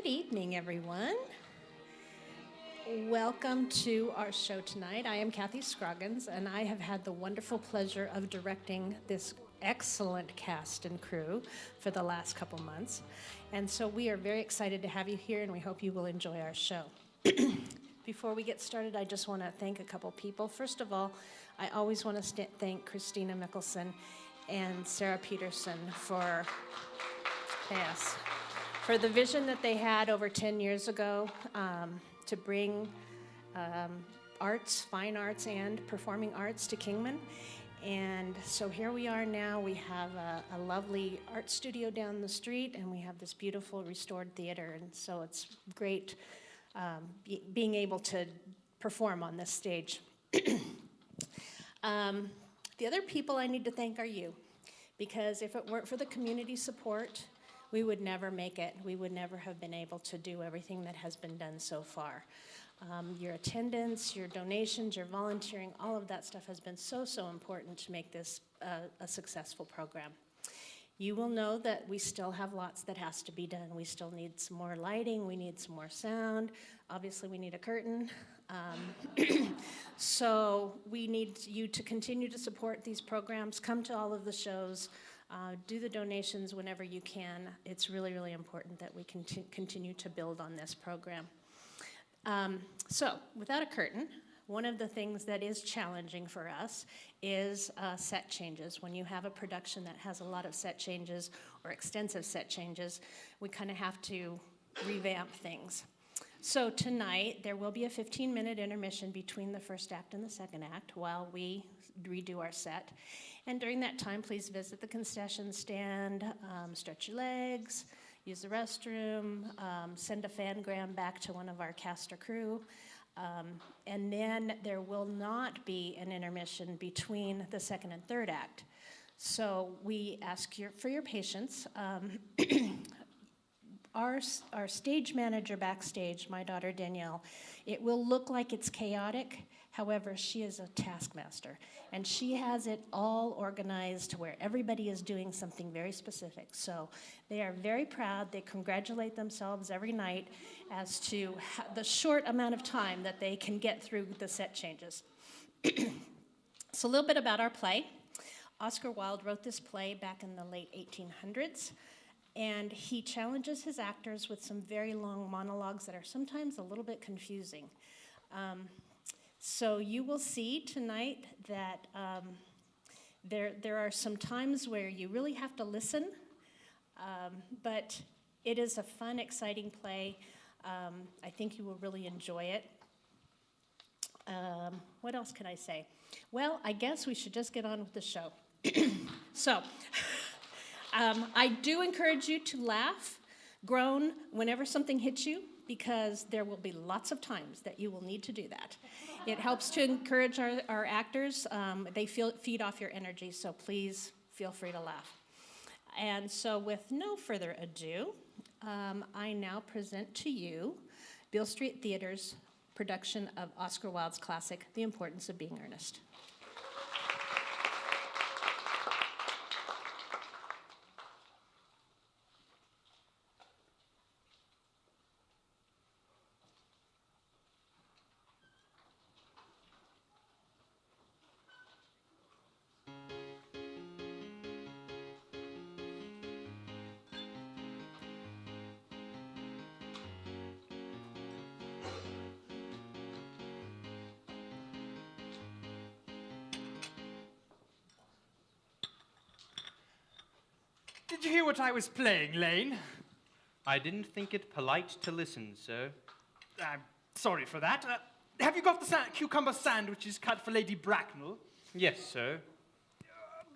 evening, everyone. Welcome to our show tonight. I am Kathy Scroggins, and I have had the wonderful pleasure of directing this excellent cast and crew for the last couple months. And so we are very excited to have you here, and we hope you will enjoy our show. Before we get started, I just want to thank a couple people. First of all, I always want to thank Christina Mickelson and Sarah Peterson for the vision that they had over 10 years ago to bring arts, fine arts, and performing arts to Kingman. And so here we are now. We have a lovely art studio down the street, and we have this beautiful restored theater. And so it's great being able to perform on this stage. The other people I need to thank are you, because if it weren't for the community support, we would never make it. We would never have been able to do everything that has been done so far. Your attendance, your donations, your volunteering, all of that stuff has been so important to make this a successful program. You will know that we still have lots that has to be done. We still need some more lighting, we need some more sound. Obviously, we need a curtain. So we need you to continue to support these programs, come to all of the shows, do the donations whenever you can. It's really important that we continue to build on this program. So without a curtain, one of the things that is challenging for us is set changes. When you have a production that has a lot of set changes or extensive set changes, we kind of have to revamp things. So tonight, there will be a 15-minute intermission between the first act and the second act while we redo our set. And during that time, please visit the concession stand, stretch your legs, use the restroom, send a fangram back to one of our cast or crew. And then there will not be an intermission between the second and third act. So we ask for your patience. Our stage manager backstage, my daughter Danielle, it will look like it's chaotic. However, she is a taskmaster, and she has it all organized to where everybody is doing something very specific. So they are very proud. They congratulate themselves every night as to the short amount of time that they can get through the set changes. So a little bit about our play. Oscar Wilde wrote this play back in the late 1800s. And he challenges his actors with some very long monologues that are sometimes a little bit confusing. So you will see tonight that there are some times where you really have to listen, but it is a fun, exciting play. I think you will really enjoy it. What else can I say? Well, I guess we should just get on with the show. So. I do encourage you to laugh, groan whenever something hits you, because there will be lots of times that you will need to do that. It helps to encourage our actors. They feed off your energy, so please feel free to laugh. And so with no further ado, I now present to you Beale Street Theater's production of Oscar Wilde's classic, The Importance of Being Earnest. Did you hear what I was playing, Lane? I didn't think it polite to listen, sir. I'm sorry for that. Have you got the cucumber sandwiches cut for Lady Bracknell? Yes, sir.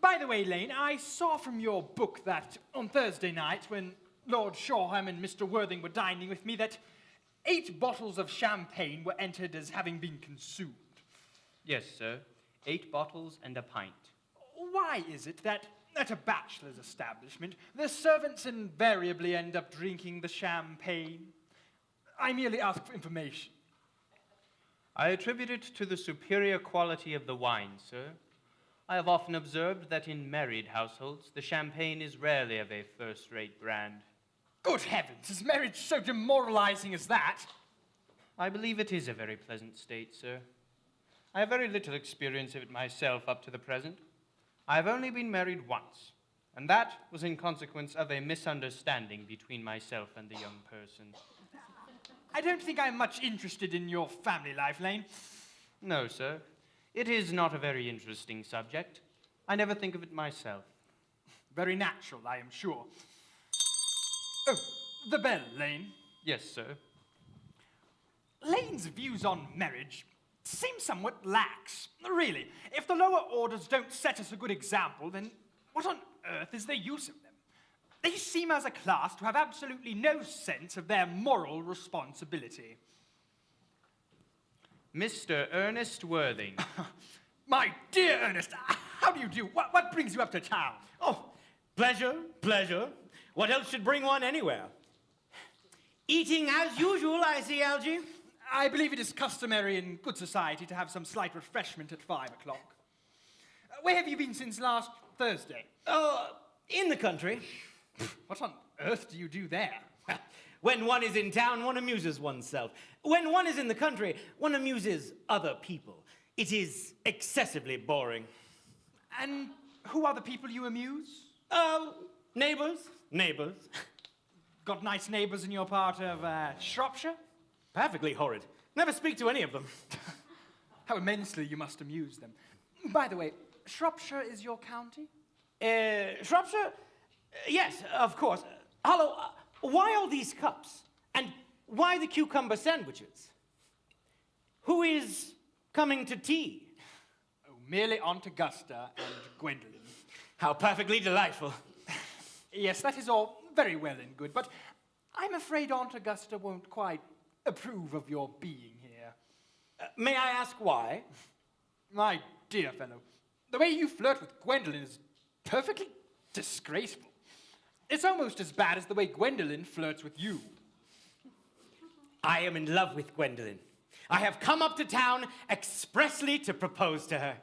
By the way, Lane, I saw from your book that on Thursday night, when Lord Shoreham and Mr. Worthing were dining with me, that 8 bottles of champagne were entered as having been consumed. Yes, sir. 8 bottles and a pint. Why is it that at a bachelor's establishment, the servants invariably end up drinking the champagne? I merely ask for information. I attribute it to the superior quality of the wine, sir. I have often observed that in married households, the champagne is rarely of a first-rate brand. Good heavens, is marriage so demoralizing as that? I believe it is a very pleasant state, sir. I have very little experience of it myself up to the present. I have only been married once, and that was in consequence of a misunderstanding between myself and the young person. I don't think I'm much interested in your family life, Lane. No, sir. It is not a very interesting subject. I never think of it myself. Very natural, I am sure. Oh, the bell, Lane. Yes, sir. Lane's views on marriage seem somewhat lax. Really, if the lower orders don't set us a good example, then what on earth is the use of them? They seem as a class to have absolutely no sense of their moral responsibility. Mr. Ernest Worthing. My dear Ernest, how do you do? What brings you up to town? Oh, pleasure, pleasure. What else should bring one anywhere? Eating as usual, I see, Algy. I believe it is customary in good society to have some slight refreshment at 5 o'clock. Where have you been since last Thursday? Oh, in the country. What on earth do you do there? When one is in town, one amuses oneself. When one is in the country, one amuses other people. It is excessively boring. And who are the people you amuse? Neighbors. Got nice neighbours in your part of Shropshire? Perfectly horrid. Never speak to any of them. How immensely you must amuse them. By the way, Shropshire is your county? Shropshire? Yes, of course. Hello, why all these cups? And why the cucumber sandwiches? Who is coming to tea? Oh, merely Aunt Augusta and Gwendolen. How perfectly delightful. Yes, that is all very well and good, but I'm afraid Aunt Augusta won't quite approve of your being here. May I ask why? My dear fellow, the way you flirt with Gwendolen is perfectly disgraceful. It's almost as bad as the way Gwendolen flirts with you. I am in love with Gwendolen. I have come up to town expressly to propose to her.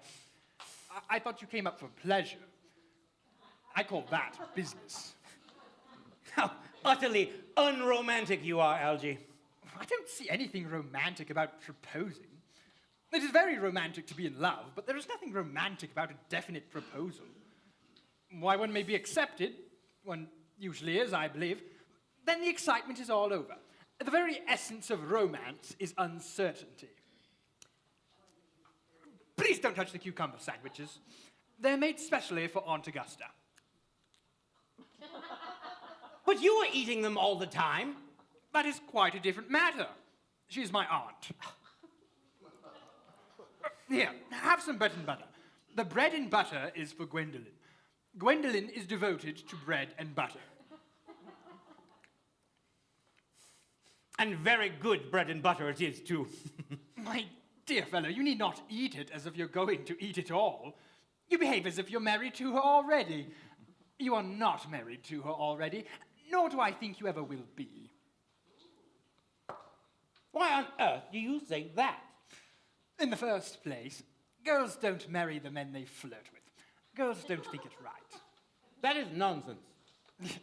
I thought you came up for pleasure. I call that business. How utterly unromantic you are, Algy. I don't see anything romantic about proposing. It is very romantic to be in love, but there is nothing romantic about a definite proposal. Why, one may be accepted, one usually is, I believe, then the excitement is all over. The very essence of romance is uncertainty. Please don't touch the cucumber sandwiches. They're made specially for Aunt Augusta. But you are eating them all the time. That is quite a different matter. She's my aunt. Here, have some bread and butter. The bread and butter is for Gwendolen. Gwendolen is devoted to bread and butter. And very good bread and butter it is, too. My dear fellow, you need not eat it as if you're going to eat it all. You behave as if you're married to her already. You are not married to her already, nor do I think you ever will be. Why on earth do you say that? In the first place, girls don't marry the men they flirt with. Girls don't think it right. That is nonsense.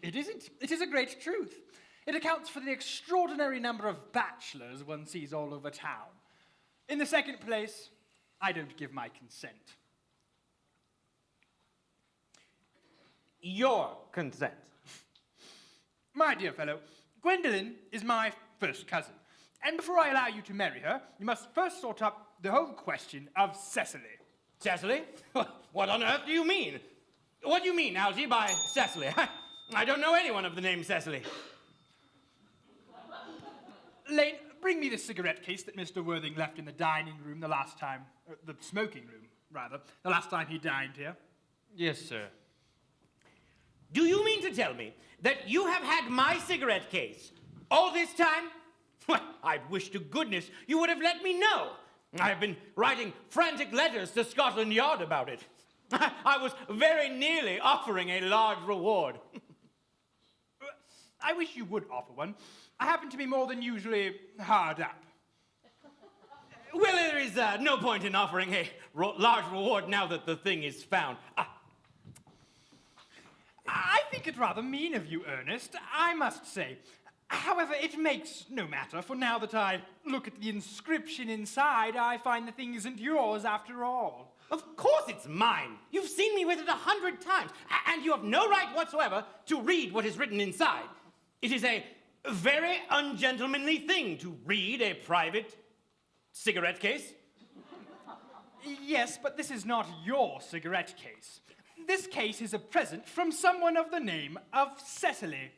It isn't. It is a great truth. It accounts for the extraordinary number of bachelors one sees all over town. In the second place, I don't give my consent. Your consent. My dear fellow, Gwendolen is my first cousin. And before I allow you to marry her, you must first sort out the whole question of Cecily. Cecily? What on earth do you mean? What do you mean, Algy, by Cecily? I don't know anyone of the name Cecily. Lane, bring me the cigarette case that Mr. Worthing left in the dining room the last time, the smoking room, rather, the last time he dined here. Yes, sir. Do you mean to tell me that you have had my cigarette case all this time? Well, I wish to goodness you would have let me know. I've been writing frantic letters to Scotland Yard about it. I was very nearly offering a large reward. I wish you would offer one. I happen to be more than usually hard up. Well, there is no point in offering a large reward now that the thing is found. I think think it rather mean of you, Ernest, I must say. However, it makes no matter, for now that I look at the inscription inside, I find the thing isn't yours after all. Of course it's mine. You've seen me with it 100 times, and you have no right whatsoever to read what is written inside. It is a very ungentlemanly thing to read a private cigarette case. Yes, but this is not your cigarette case. This case is a present from someone of the name of Cecily.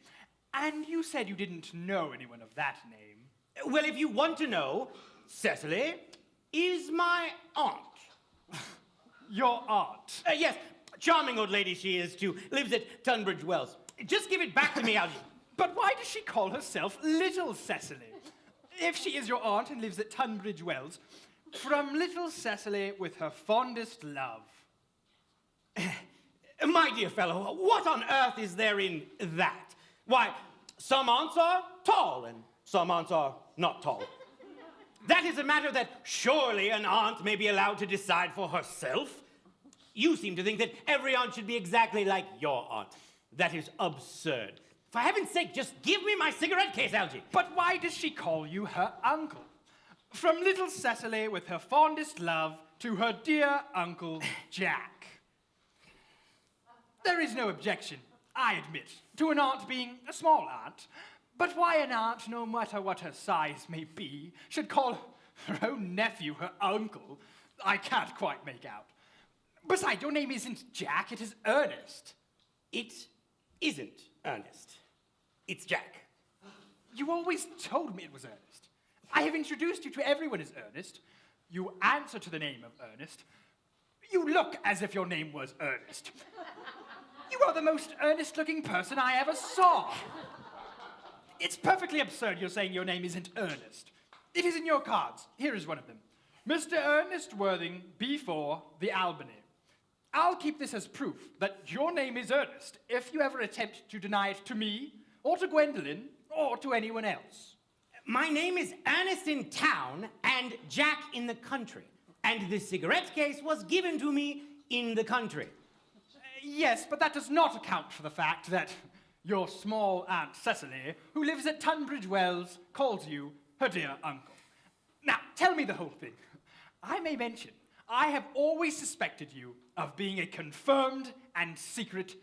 And you said you didn't know anyone of that name. Well, if you want to know, Cecily is my aunt. Your aunt. Yes, charming old lady she is, too. Lives at Tunbridge Wells. Just give it back to me, Algy. But why does she call herself Little Cecily? If she is your aunt and lives at Tunbridge Wells, from Little Cecily with her fondest love. My dear fellow, what on earth is there in that? Why, some aunts are tall and some aunts are not tall. That is a matter that surely an aunt may be allowed to decide for herself. You seem to think that every aunt should be exactly like your aunt. That is absurd. For heaven's sake, just give me my cigarette case, Algy. But why does she call you her uncle? From Little Cecily with her fondest love to her dear Uncle Jack. There is no objection, I admit, to an aunt being a small aunt. But why an aunt, no matter what her size may be, should call her own nephew her uncle, I can't quite make out. Besides, your name isn't Jack, it is Ernest. It isn't Ernest. It's Jack. You always told me it was Ernest. I have introduced you to everyone as Ernest. You answer to the name of Ernest. You look as if your name was Ernest. You are the most earnest-looking person I ever saw. It's perfectly absurd you're saying your name isn't Ernest. It is in your cards. Here is one of them. Mr. Ernest Worthing, B4, the Albany. I'll keep this as proof that your name is Ernest if you ever attempt to deny it to me, or to Gwendolyn, or to anyone else. My name is Earnest in town and Jack in the country. And this cigarette case was given to me in the country. Yes, but that does not account for the fact that your small Aunt Cecily, who lives at Tunbridge Wells, calls you her dear uncle. Now, tell me the whole thing. I may mention, I have always suspected you of being a confirmed and secret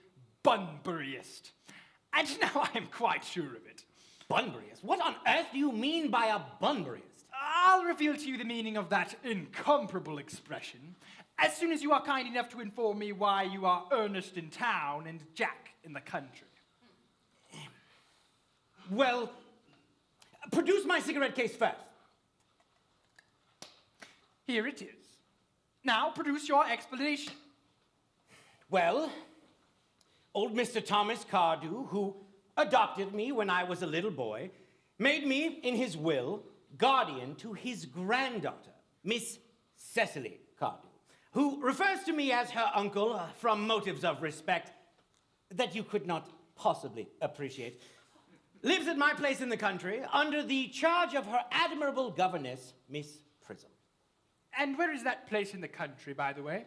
Bunburyist. And now I am quite sure of it. Bunburyist? What on earth do you mean by a Bunburyist? I'll reveal to you the meaning of that incomparable expression as soon as you are kind enough to inform me why you are Ernest in town and Jack in the country. Well, produce my cigarette case first. Here it is. Now produce your explanation. Well, old Mr. Thomas Cardew, who adopted me when I was a little boy, made me, in his will, guardian to his granddaughter, Miss Cecily Cardew, who refers to me as her uncle from motives of respect that you could not possibly appreciate. Lives at my place in the country under the charge of her admirable governess, Miss Prism. And where is that place in the country, by the way?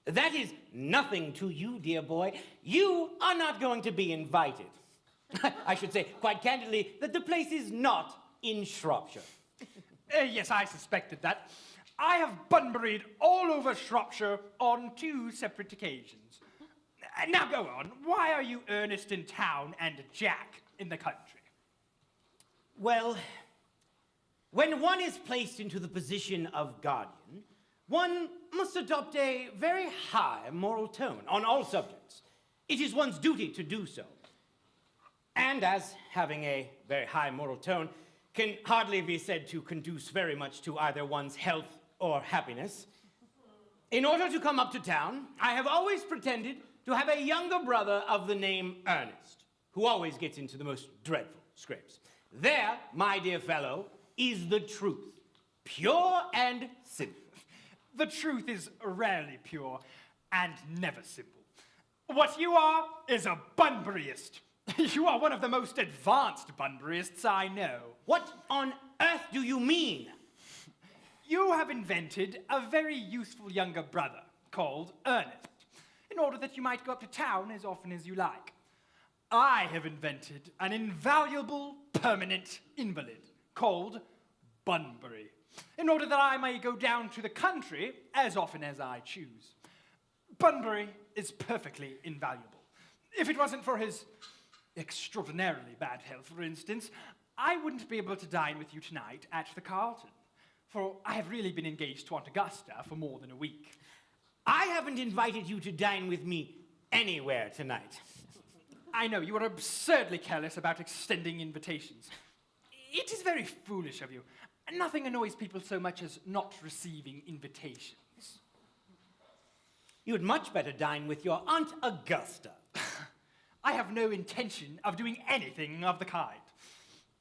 That is nothing to you, dear boy. You are not going to be invited. I should say, quite candidly, that the place is not in Shropshire. Yes, I suspected that. I have Bunburied all over Shropshire on 2 separate occasions. Now go on. Why are you Ernest in town and Jack in the country? Well, when one is placed into the position of guardian, one must adopt a very high moral tone on all subjects. It is one's duty to do so. And as having a very high moral tone can hardly be said to conduce very much to either one's health or happiness, in order to come up to town, I have always pretended to have a younger brother of the name Earnest, who always gets into the most dreadful scrapes. There, my dear fellow, is the truth, pure and simple. The truth is rarely pure and never simple. What you are is a Bunburyist. You are one of the most advanced Bunburyists I know. What on earth do you mean? You have invented a very useful younger brother called Earnest, in order that you might go up to town as often as you like. I have invented an invaluable permanent invalid called Bunbury, in order that I may go down to the country as often as I choose. Bunbury is perfectly invaluable. If it wasn't for his extraordinarily bad health, for instance, I wouldn't be able to dine with you tonight at the Carlton, for I have really been engaged to Aunt Augusta for more than a week. I haven't invited you to dine with me anywhere tonight. I know, you are absurdly careless about extending invitations. It is very foolish of you. Nothing annoys people so much as not receiving invitations. You would much better dine with your Aunt Augusta. I have no intention of doing anything of the kind.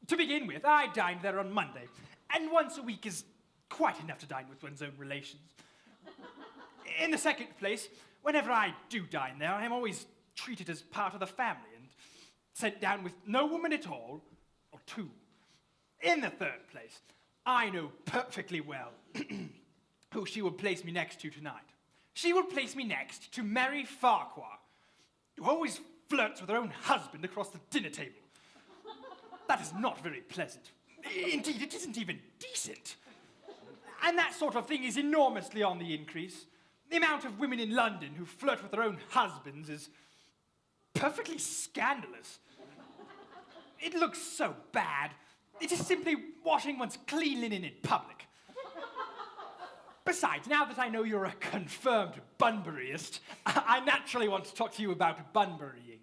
To begin with, I dined there on Monday, and once a week is quite enough to dine with one's own relations. In the second place, whenever I do dine there, I am always treated as part of the family and sent down with no woman at all, or two. In the third place, I know perfectly well who she would place me next to tonight. She would place me next to Mary Farquhar, who always flirts with her own husband across the dinner table. That is not very pleasant. Indeed, it isn't even decent. And that sort of thing is enormously on the increase. The amount of women in London who flirt with their own husbands is perfectly scandalous. It looks so bad. It is simply washing one's clean linen in public. Besides, now that I know you're a confirmed Bunburyist, I naturally want to talk to you about Bunburying.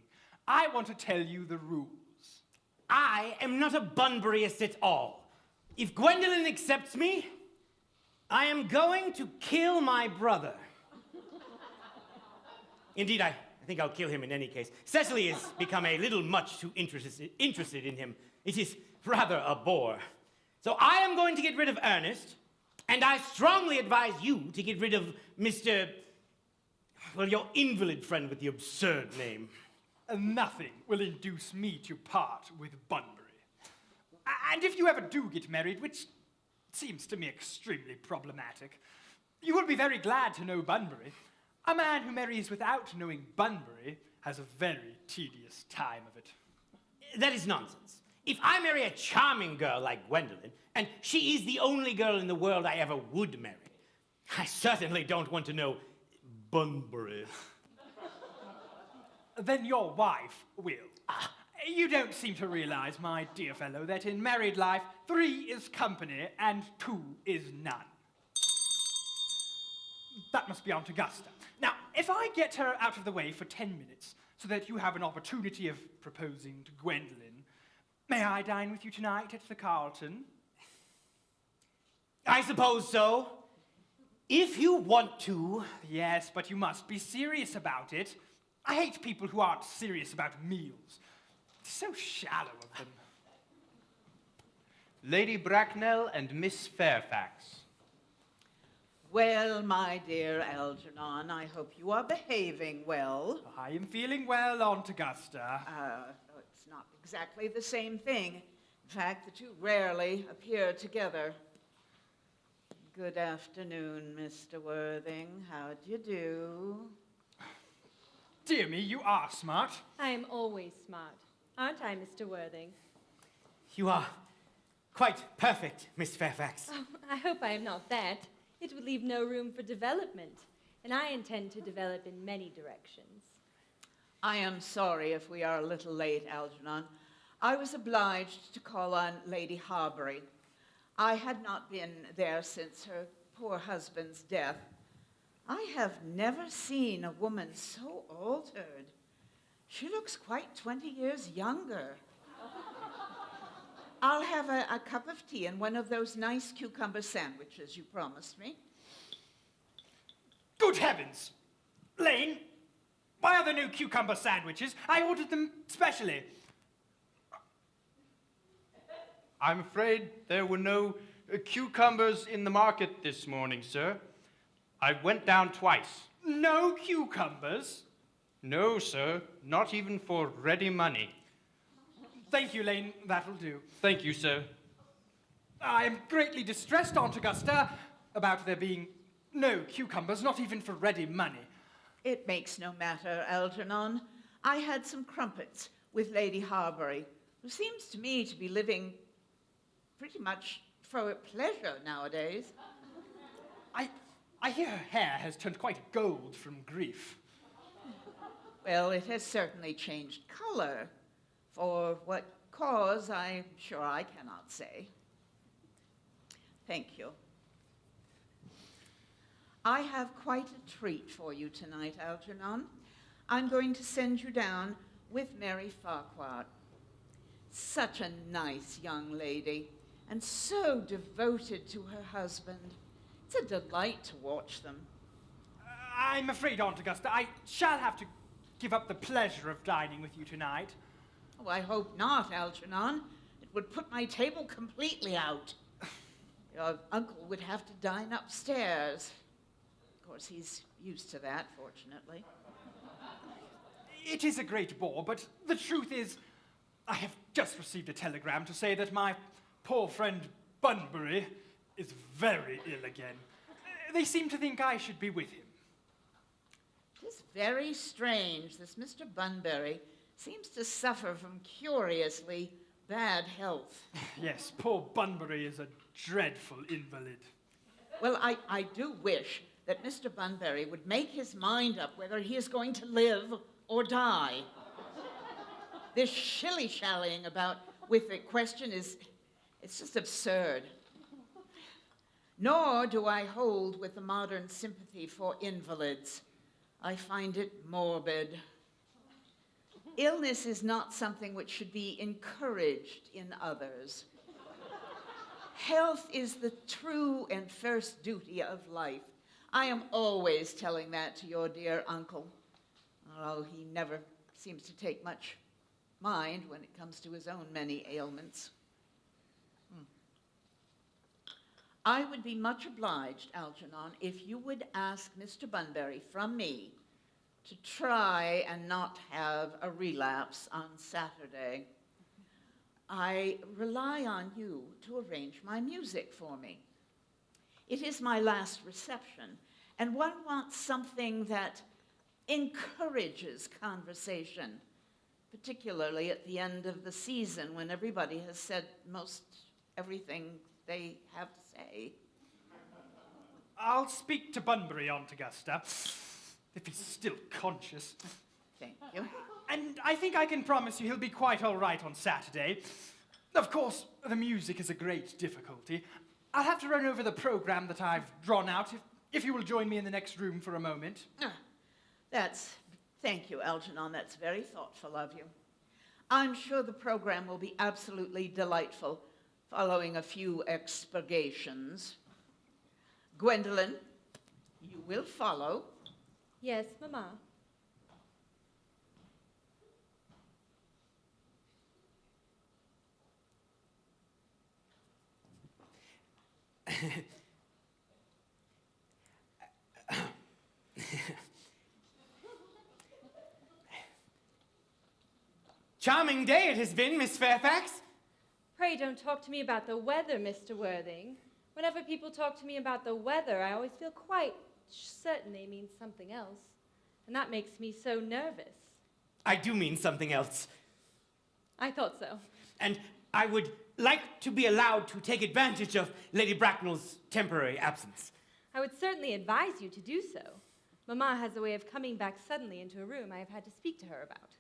I want to tell you the rules. I am not a Bunburyist at all. If Gwendolen accepts me, I am going to kill my brother. Indeed, I think I'll kill him in any case. Cecily has become a little much too interested in him. It is rather a bore. So I am going to get rid of Ernest, and I strongly advise you to get rid of Mr. Well, your invalid friend with the absurd name. Nothing will induce me to part with Bunbury. And if you ever do get married, which seems to me extremely problematic, you will be very glad to know Bunbury. A man who marries without knowing Bunbury has a very tedious time of it. That is nonsense. If I marry a charming girl like Gwendolen, and she is the only girl in the world I ever would marry, I certainly don't want to know Bunbury. Then your wife will. You don't seem to realize, my dear fellow, that in married life, 3 is company and 2 is none. That must be Aunt Augusta. Now, if I get her out of the way for 10 minutes, so that you have an opportunity of proposing to Gwendolen, may I dine with you tonight at the Carlton? I suppose so. If you want to. Yes, but you must be serious about it. I hate people who aren't serious about meals. It's so shallow of them. Lady Bracknell and Miss Fairfax. Well, my dear Algernon, I hope you are behaving well. I am feeling well, Aunt Augusta. It's not exactly the same thing. In fact, the two rarely appear together. Good afternoon, Mr. Worthing. How do you do? Dear me, you are smart. I am always smart, aren't I, Mr. Worthing? You are quite perfect, Miss Fairfax. Oh, I hope I am not that. It would leave no room for development, and I intend to develop in many directions. I am sorry if we are a little late, Algernon. I was obliged to call on Lady Harbury. I had not been there since her poor husband's death. I have never seen a woman so altered. She looks quite 20 years younger. I'll have a cup of tea and one of those nice cucumber sandwiches you promised me. Good heavens! Lane, why are there no cucumber sandwiches? I ordered them specially. I'm afraid there were no cucumbers in the market this morning, sir. I went down twice. No cucumbers? No, sir, not even for ready money. Thank you, Lane. That'll do. Thank you, sir. I am greatly distressed, Aunt Augusta, about there being no cucumbers, not even for ready money. It makes no matter, Algernon. I had some crumpets. with Lady Harbury, who seems to me to be living pretty much for pleasure nowadays. I hear her hair has turned quite gold from grief. Well, it has certainly changed color. For what cause, I'm sure I cannot say. Thank you. I have quite a treat for you tonight, Algernon. I'm going to send you down with Mary Farquhar. Such a nice young lady, and so devoted to her husband. It's a delight to watch them. I'm afraid, Aunt Augusta, I shall have to give up the pleasure of dining with you tonight. Oh, I hope not, Algernon. It would put my table completely out. Your uncle would have to dine upstairs. Of course, he's used to that, fortunately. It is a great bore, but the truth is, I have just received a telegram to say that my poor friend Bunbury is very ill again. They seem to think I should be with him. It is very strange. This Mr. Bunbury seems to suffer from curiously bad health. Yes, poor Bunbury is a dreadful invalid. Well, I do wish that Mr. Bunbury would make his mind up whether he is going to live or die. This shilly-shallying about with the question it's just absurd. Nor do I hold with the modern sympathy for invalids. I find it morbid. Illness is not something which should be encouraged in others. Health is the true and first duty of life. I am always telling that to your dear uncle, although he never seems to take much mind when it comes to his own many ailments. I would be much obliged, Algernon, if you would ask Mr. Bunbury from me to try and not have a relapse on Saturday. I rely on you to arrange my music for me. It is my last reception, and one wants something that encourages conversation, particularly at the end of the season when everybody has said most everything they have to say. I'll speak to Bunbury, Aunt Augusta, if he's still conscious. Thank you. And I think I can promise you he'll be quite all right on Saturday. Of course, the music is a great difficulty. I'll have to run over the program that I've drawn out, if you will join me in the next room for a moment. Thank you, Algernon. That's very thoughtful of you. I'm sure the program will be absolutely delightful, following a few expurgations. Gwendolyn, you will follow. Yes, Mamma. Charming day it has been, Miss Fairfax. Pray don't talk to me about the weather, Mr. Worthing. Whenever people talk to me about the weather, I always feel quite certain they mean something else. And that makes me so nervous. I do mean something else. I thought so. And I would like to be allowed to take advantage of Lady Bracknell's temporary absence. I would certainly advise you to do so. Mamma has a way of coming back suddenly into a room I have had to speak to her about.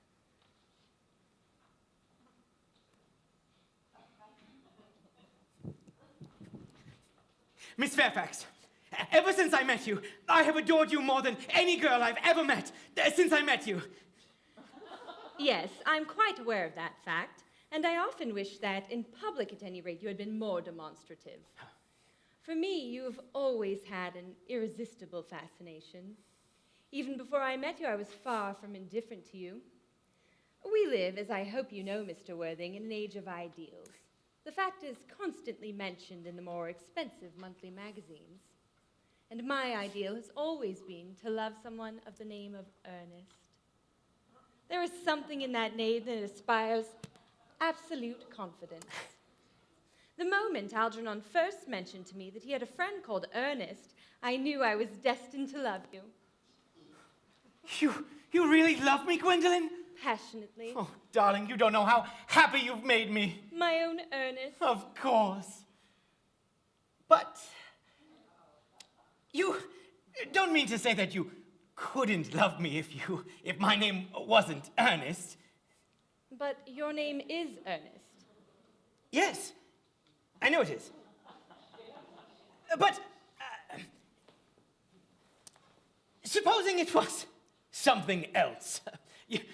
Miss Fairfax, ever since I met you, I have adored you more than any girl I've ever met since I met you. Yes, I'm quite aware of that fact, and I often wish that, in public at any rate, you had been more demonstrative. For me, you have always had an irresistible fascination. Even before I met you, I was far from indifferent to you. We live, as I hope you know, Mr. Worthing, in an age of ideals. The fact is constantly mentioned in the more expensive monthly magazines. And my ideal has always been to love someone of the name of Earnest. There is something in that name that inspires absolute confidence. The moment Algernon first mentioned to me that he had a friend called Earnest, I knew I was destined to love you. You really love me, Gwendolyn? passionately. Oh, darling, you don't know how happy you've made me. My own Ernest. Of course. But you don't mean to say that you couldn't love me if my name wasn't Ernest. But your name is Ernest. Yes, I know it is. But supposing it was something else.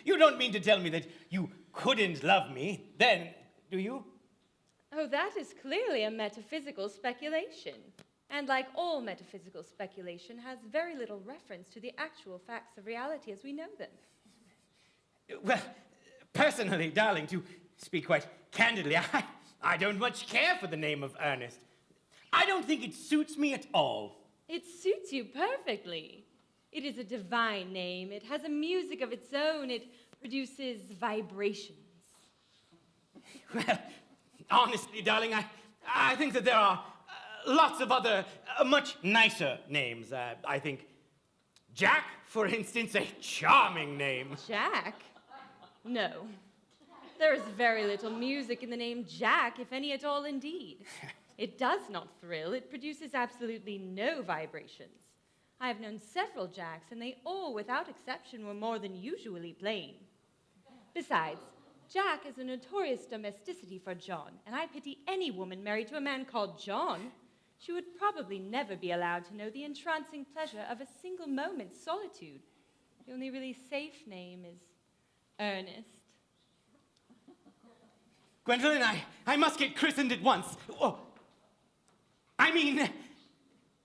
You don't mean to tell me that you couldn't love me then, do you? Oh, that is clearly a metaphysical speculation. And like all metaphysical speculation, has very little reference to the actual facts of reality as we know them. Well, personally, darling, to speak quite candidly, I don't much care for the name of Ernest. I don't think it suits me at all. It suits you perfectly. It is a divine name. It has a music of its own. It produces vibrations. Well, honestly, darling, I think that there are lots of other much nicer names. I think Jack, for instance, a charming name. Jack? No. There is very little music in the name Jack, if any at all indeed. It does not thrill. It produces absolutely no vibrations. I have known several Jacks, and they all, without exception, were more than usually plain. Besides, Jack has a notorious domesticity for John, and I pity any woman married to a man called John. She would probably never be allowed to know the entrancing pleasure of a single moment's solitude. The only really safe name is Ernest. Gwendolyn, I must get christened at once. Oh, I mean,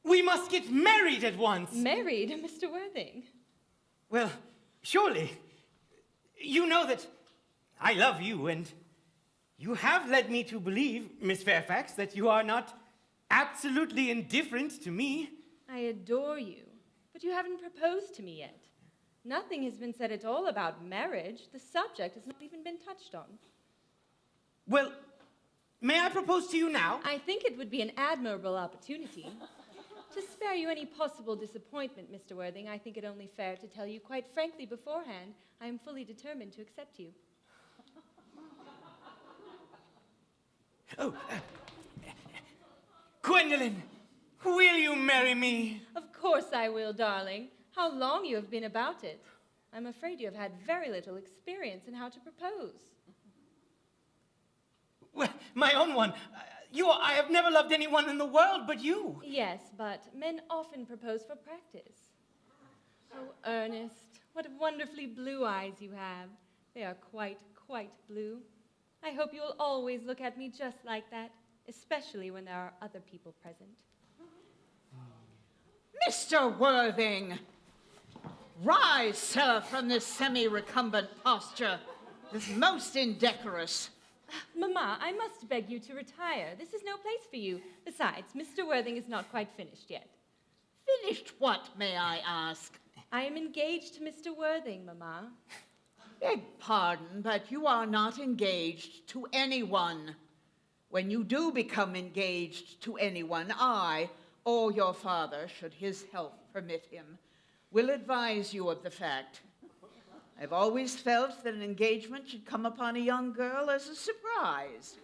we must get married at once. Married, Mr. Worthing? Well, surely. You know that I love you, and you have led me to believe, Miss Fairfax, that you are not absolutely indifferent to me. I adore you, but you haven't proposed to me yet. Nothing has been said at all about marriage. The subject has not even been touched on. Well, may I propose to you now? I think it would be an admirable opportunity. To spare you any possible disappointment, Mr. Worthing, I think it only fair to tell you quite frankly beforehand I am fully determined to accept you. Oh, Gwendolyn, will you marry me? Of course I will, darling. How long you have been about it. I'm afraid you have had very little experience in how to propose. Well, my own one. I have never loved anyone in the world but you. Yes, but men often propose for practice. Oh, Ernest, what wonderfully blue eyes you have. They are quite blue. I hope you will always look at me just like that, especially when there are other people present. Mr. Worthing, rise, sir, from this semi-recumbent posture. This is most indecorous. Mamma, I must beg you to retire. This is no place for you. Besides, Mr. Worthing is not quite finished yet. Finished what, may I ask? I am engaged to Mr. Worthing, Mamma. Beg pardon, but you are not engaged to anyone. When you do become engaged to anyone, I, or your father, should his health permit him, will advise you of the fact. I've always felt that an engagement should come upon a young girl as a surprise.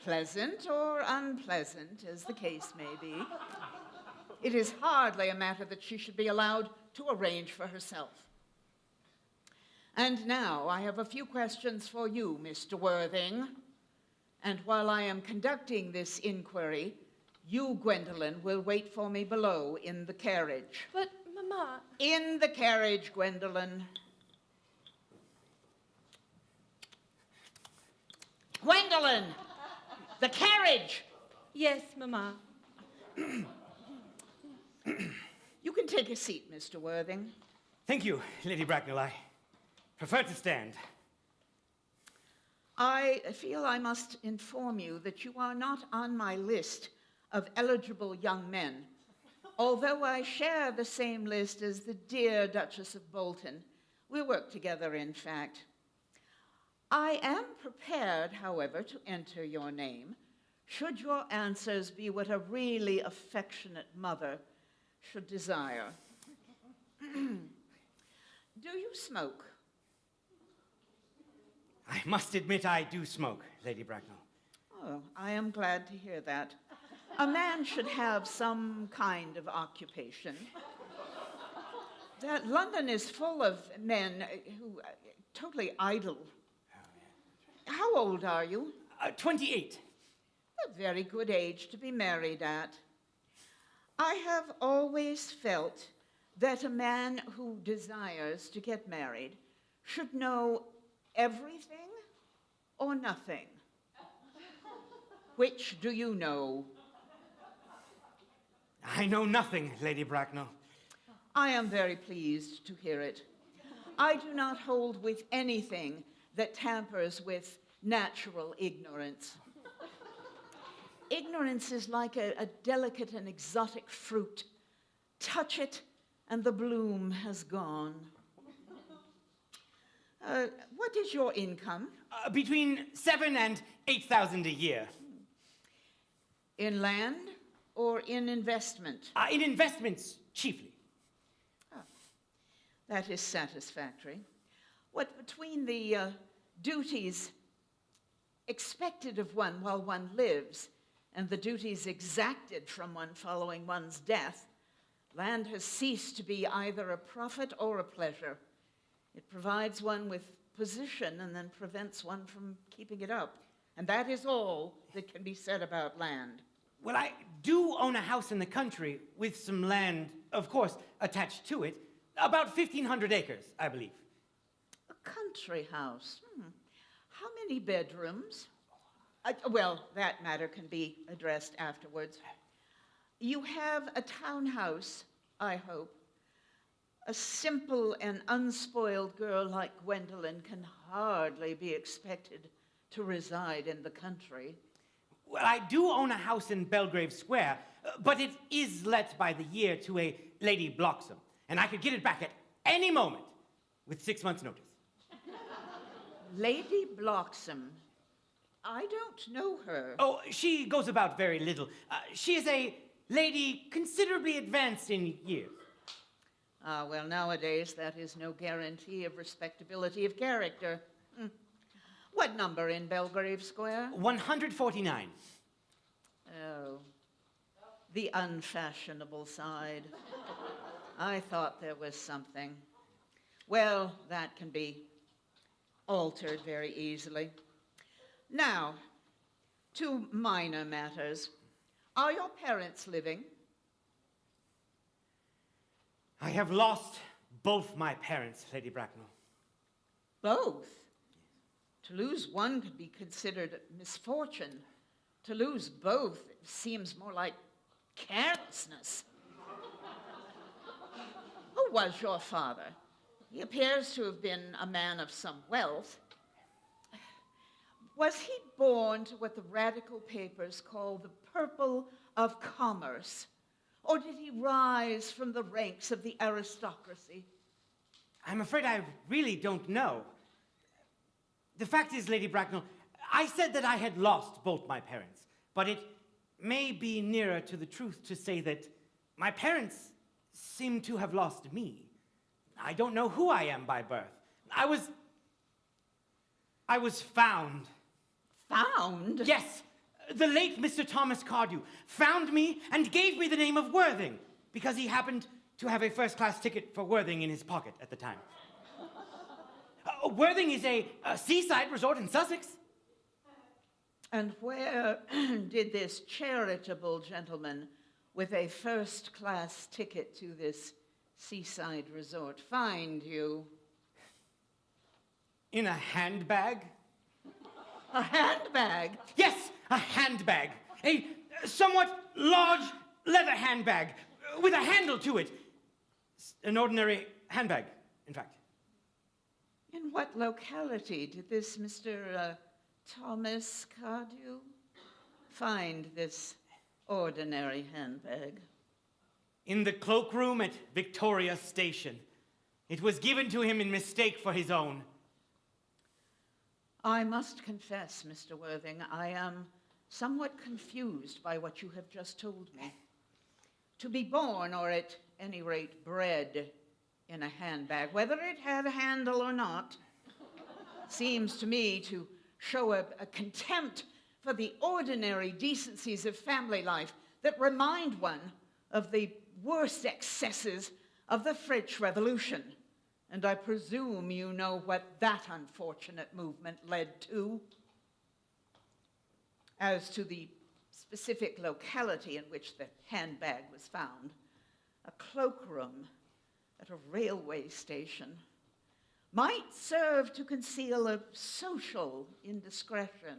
Pleasant or unpleasant, as the case may be. It is hardly a matter that she should be allowed to arrange for herself. And now I have a few questions for you, Mr. Worthing. And while I am conducting this inquiry, you, Gwendolyn, will wait for me below in the carriage. But, Mamma... In the carriage, Gwendolyn. Gwendolyn! The carriage! Yes, Mamma. You can take a seat, Mr. Worthing. Thank you, Lady Bracknell. I prefer to stand. I feel I must inform you that you are not on my list of eligible young men, although I share the same list as the dear Duchess of Bolton. We work together, in fact. I am prepared, however, to enter your name, should your answers be what a really affectionate mother should desire. Do you smoke? I must admit I do smoke, Lady Bracknell. Oh, I am glad to hear that. A man should have some kind of occupation. That London is full of men who totally idle. How old are you? 28. A very good age to be married at. I have always felt that a man who desires to get married should know everything or nothing. Which do you know? I know nothing, Lady Bracknell. I am very pleased to hear it. I do not hold with anything that tampers with natural ignorance. Ignorance is like a delicate and exotic fruit. Touch it, and the bloom has gone. What is your income? Between 7,000 and 8,000 a year. In land or in investment? In investments, chiefly. That is satisfactory. What between the duties expected of one while one lives and the duties exacted from one following one's death, land has ceased to be either a profit or a pleasure. It provides one with position and then prevents one from keeping it up. And that is all that can be said about land. Well, I do own a house in the country with some land, of course, attached to it. About 1,500 acres, I believe. A country house. How many bedrooms? Well, that matter can be addressed afterwards. You have a townhouse, I hope. A simple and unspoiled girl like Gwendolyn can hardly be expected to reside in the country. Well, I do own a house in Belgrave Square, but it is let by the year to a Lady Bloxham, and I could get it back at any moment with 6 months' notice. Lady Bloxham. I don't know her. Oh, she goes about very little. She is a lady considerably advanced in years. Well, nowadays that is no guarantee of respectability of character. What number in Belgrave Square? 149. Oh, the unfashionable side. I thought there was something. Well, that can be altered very easily. Now, to minor matters. Are your parents living? I have lost both my parents, Lady Bracknell. Both? To lose one could be considered misfortune. To lose both seems more like carelessness. Who was your father? He appears to have been a man of some wealth. Was he born to what the radical papers call the purple of commerce? Or did he rise from the ranks of the aristocracy? I'm afraid I really don't know. The fact is, Lady Bracknell, I said that I had lost both my parents, but it may be nearer to the truth to say that my parents seem to have lost me. I don't know who I am by birth. I was found. Found? Yes, the late Mr. Thomas Cardew found me and gave me the name of Worthing because he happened to have a first-class ticket for Worthing in his pocket at the time. Worthing is a seaside resort in Sussex. And where did this charitable gentleman with a first-class ticket to this seaside resort find you? In a handbag? A handbag? Yes, a handbag. A somewhat large leather handbag with a handle to it. An ordinary handbag, in fact. In what locality did this Mr. Thomas Cardew find this ordinary handbag? In the cloakroom at Victoria Station. It was given to him in mistake for his own. I must confess, Mr. Worthing, I am somewhat confused by what you have just told me. To be born, or at any rate bred, in a handbag, whether it had a handle or not, seems to me to show a contempt for the ordinary decencies of family life that remind one of the worst excesses of the French Revolution. And I presume you know what that unfortunate movement led to. As to the specific locality in which the handbag was found, a cloakroom at a railway station might serve to conceal a social indiscretion.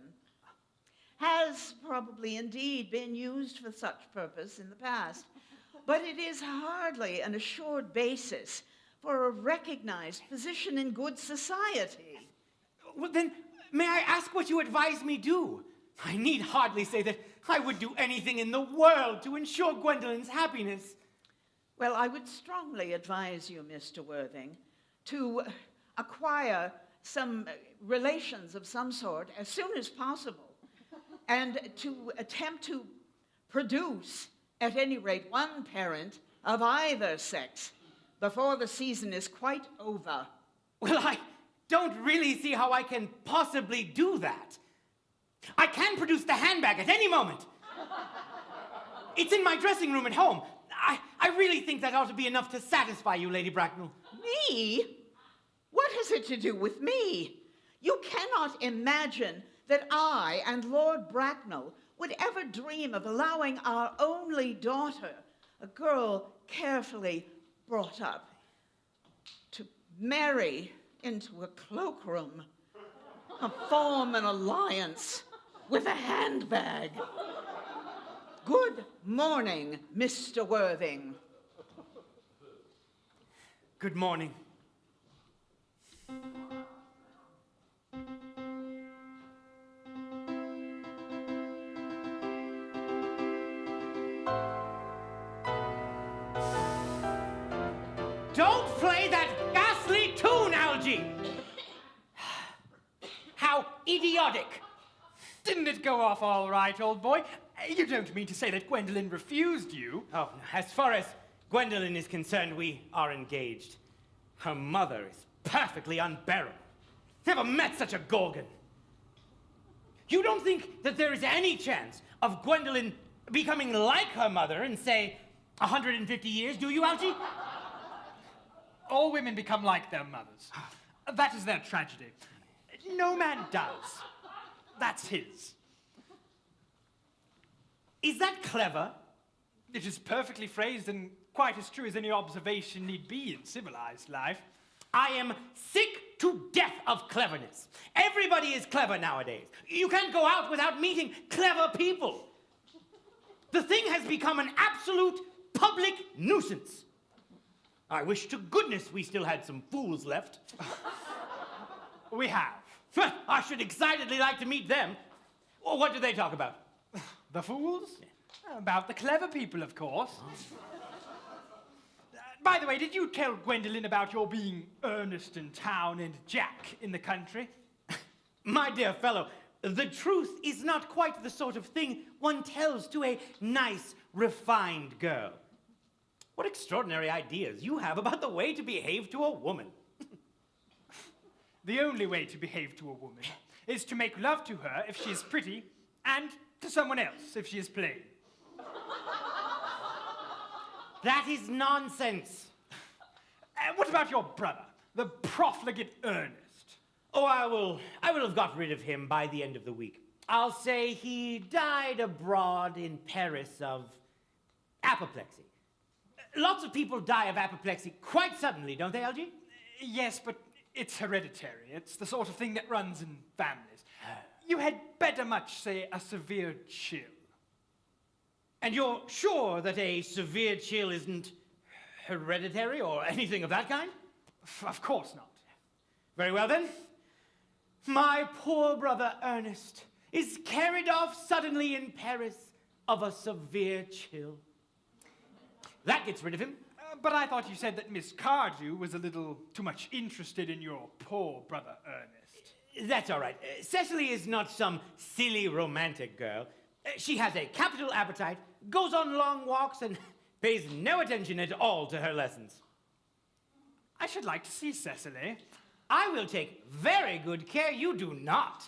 Has probably indeed been used for such purpose in the past, but it is hardly an assured basis for a recognized position in good society. Well, then, may I ask what you advise me do? I need hardly say that I would do anything in the world to ensure Gwendolyn's happiness. Well, I would strongly advise you, Mr. Worthing, to acquire some relations of some sort as soon as possible, and to attempt to produce, at any rate, one parent of either sex before the season is quite over. Well, I don't really see how I can possibly do that. I can produce the handbag at any moment. It's in my dressing room at home. I really think that ought to be enough to satisfy you, Lady Bracknell. Me? What has it to do with me? You cannot imagine that I and Lord Bracknell would ever dream of allowing our only daughter, a girl carefully brought up, to marry into a cloakroom, form an alliance with a handbag. Good morning, Mr. Worthing. Good morning. Don't play that ghastly tune, Algy! How idiotic! Didn't it go off all right, old boy? You don't mean to say that Gwendolyn refused you? Oh, as far as Gwendolyn is concerned, we are engaged. Her mother is perfectly unbearable. Never met such a gorgon. You don't think that there is any chance of Gwendolyn becoming like her mother in, say, 150 years, do you, Algy? All women become like their mothers. That is their tragedy. No man does. That's his. Is that clever? It is perfectly phrased and quite as true as any observation need be in civilized life. I am sick to death of cleverness. Everybody is clever nowadays. You can't go out without meeting clever people. The thing has become an absolute public nuisance. I wish to goodness we still had some fools left. We have. I should excitedly like to meet them. Well, what do they talk about? The fools? About the clever people, of course. By the way, did you tell Gwendolyn about your being Earnest in town and Jack in the country? My dear fellow, the truth is not quite the sort of thing one tells to a nice, refined girl. What extraordinary ideas you have about the way to behave to a woman. The only way to behave to a woman is to make love to her if she is pretty, and to someone else if she is plain. That is nonsense. What about your brother, the profligate Earnest? Oh, I will have got rid of him by the end of the week. I'll say he died abroad in Paris of apoplexy. Lots of people die of apoplexy quite suddenly, don't they, Algy? Yes, but it's hereditary. It's the sort of thing that runs in families. You had better much say a severe chill. And you're sure that a severe chill isn't hereditary or anything of that kind? Of course not. Very well, then. My poor brother Ernest is carried off suddenly in Paris of a severe chill. That gets rid of him. But I thought you said that Miss Cardew was a little too much interested in your poor brother Ernest. That's all right. Cecily is not some silly romantic girl. She has a capital appetite, goes on long walks, and pays no attention at all to her lessons. I should like to see Cecily. I will take very good care you do not.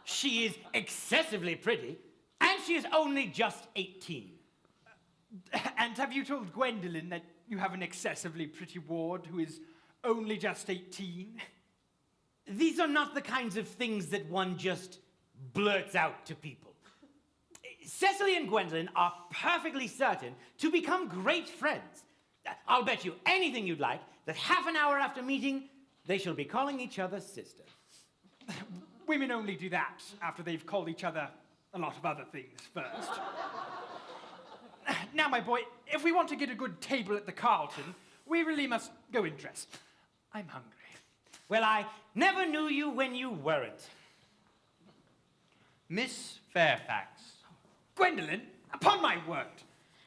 She is excessively pretty, and she is only just 18. And have you told Gwendolyn that you have an excessively pretty ward who is only just 18? These are not the kinds of things that one just blurts out to people. Cecily and Gwendolyn are perfectly certain to become great friends. I'll bet you anything you'd like that half an hour after meeting, they shall be calling each other sister. Women only do that after they've called each other a lot of other things first. Now, my boy, if we want to get a good table at the Carlton, we really must go and dress. I'm hungry. Well, I never knew you when you weren't. Miss Fairfax. Gwendolyn, upon my word.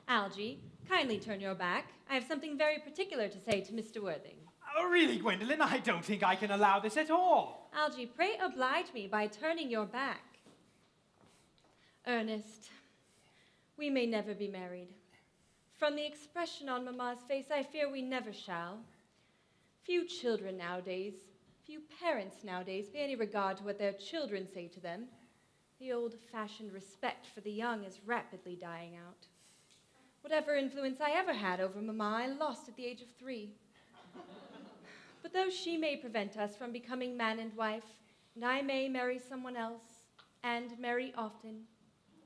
Algy, kindly turn your back. I have something very particular to say to Mr. Worthing. Oh, really, Gwendolyn, I don't think I can allow this at all. Algy, pray oblige me by turning your back. Ernest, we may never be married. From the expression on Mamma's face, I fear we never shall. Few children nowadays, few parents nowadays pay any regard to what their children say to them. The old-fashioned respect for the young is rapidly dying out. Whatever influence I ever had over Mamma, I lost at the age of 3. But though she may prevent us from becoming man and wife, and I may marry someone else, and marry often,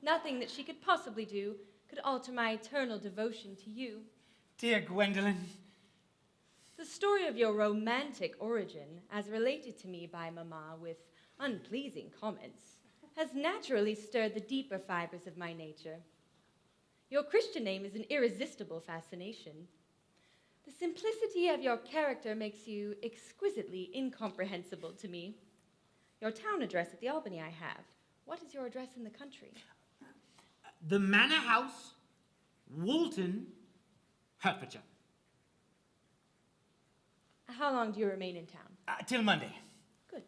nothing that she could possibly do could alter my eternal devotion to you. Dear Gwendolyn. The story of your romantic origin, as related to me by Mamma with unpleasing comments, has naturally stirred the deeper fibers of my nature. Your Christian name is an irresistible fascination. The simplicity of your character makes you exquisitely incomprehensible to me. Your town address at the Albany I have. What is your address in the country? The Manor House, Woolton, Hertfordshire. How long do you remain in town? Till Monday. Good.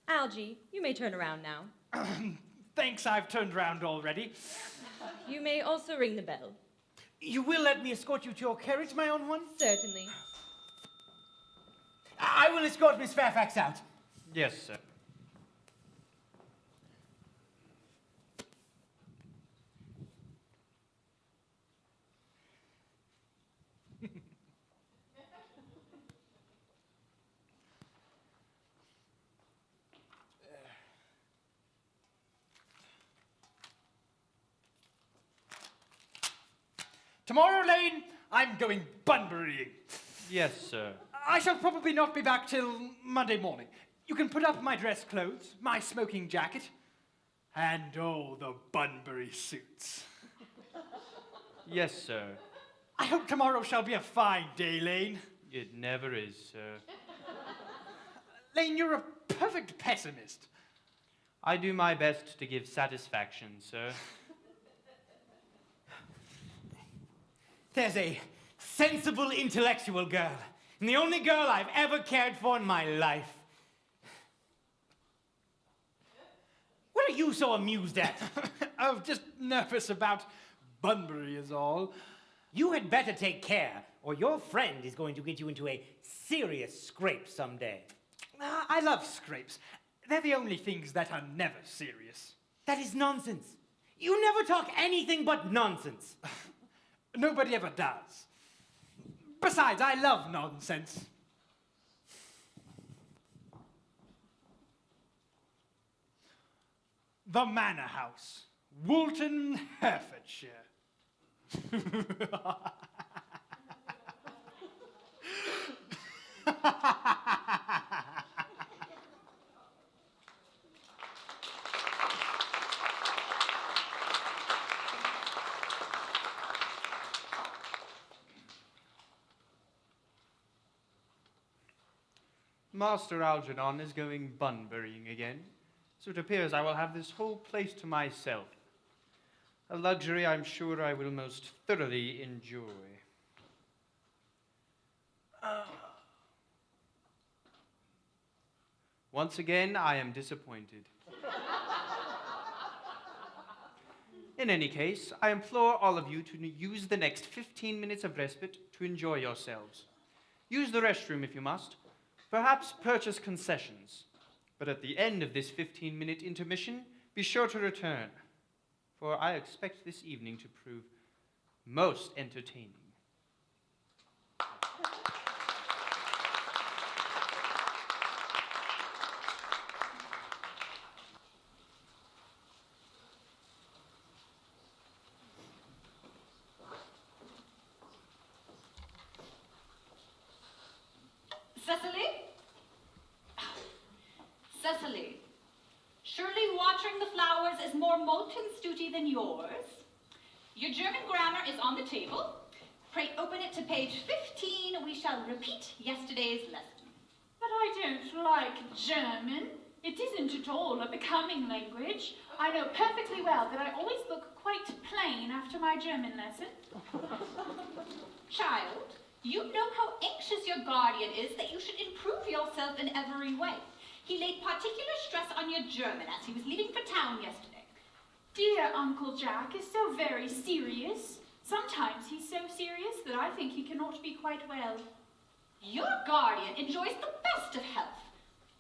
Algy, you may turn around now. Thanks, I've turned round already. You may also ring the bell. You will let me escort you to your carriage, my own one? Certainly. I will escort Miss Fairfax out. Yes, sir. Tomorrow, Lane, I'm going Bunburying. Yes, sir. I shall probably not be back till Monday morning. You can put up my dress clothes, my smoking jacket, and all the Bunbury suits. Yes, sir. I hope tomorrow shall be a fine day, Lane. It never is, sir. Lane, you're a perfect pessimist. I do my best to give satisfaction, sir. There's a sensible, intellectual girl, and the only girl I've ever cared for in my life. What are you so amused at? Oh, just nervous about Bunbury is all. You had better take care, or your friend is going to get you into a serious scrape someday. I love scrapes. They're the only things that are never serious. That is nonsense. You never talk anything but nonsense. Nobody ever does. Besides, I love nonsense. The Manor House, Woolton, Hertfordshire. Master Algernon is going Bunburying again, so it appears I will have this whole place to myself. A luxury I'm sure I will most thoroughly enjoy. Once again, I am disappointed. In any case, I implore all of you to use the next 15 minutes of respite to enjoy yourselves. Use the restroom if you must, Perhaps purchase concessions. But at the end of this 15-minute intermission, be sure to return, for I expect this evening to prove most entertaining. Cecily? Cecily, surely watering the flowers is more Moulton's duty than yours. Your German grammar is on the table. Pray open it to page 15. We shall repeat yesterday's lesson. But I don't like German. It isn't at all a becoming language. I know perfectly well that I always look quite plain after my German lesson. Child, you know how anxious your guardian is that you should improve yourself in every way. He laid particular stress on your German as he was leaving for town yesterday. Dear Uncle Jack is so very serious. Sometimes he's so serious that I think he cannot be quite well. Your guardian enjoys the best of health,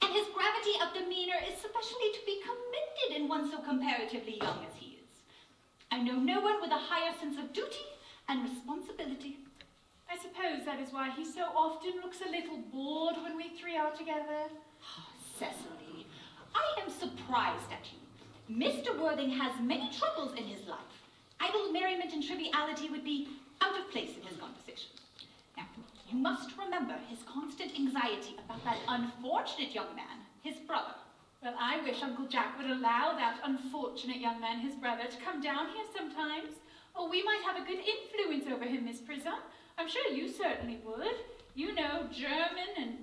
and his gravity of demeanor is especially to be commended in one so comparatively young as he is. I know no one with a higher sense of duty and responsibility. I suppose that is why he so often looks a little bored when we three are together. Cecily, I am surprised at you. Mr. Worthing has many troubles in his life. Idle merriment and triviality would be out of place in his conversation. Now, you must remember his constant anxiety about that unfortunate young man, his brother. Well, I wish Uncle Jack would allow that unfortunate young man, his brother, to come down here sometimes. Or we might have a good influence over him, Miss Prism. I'm sure you certainly would. You know German and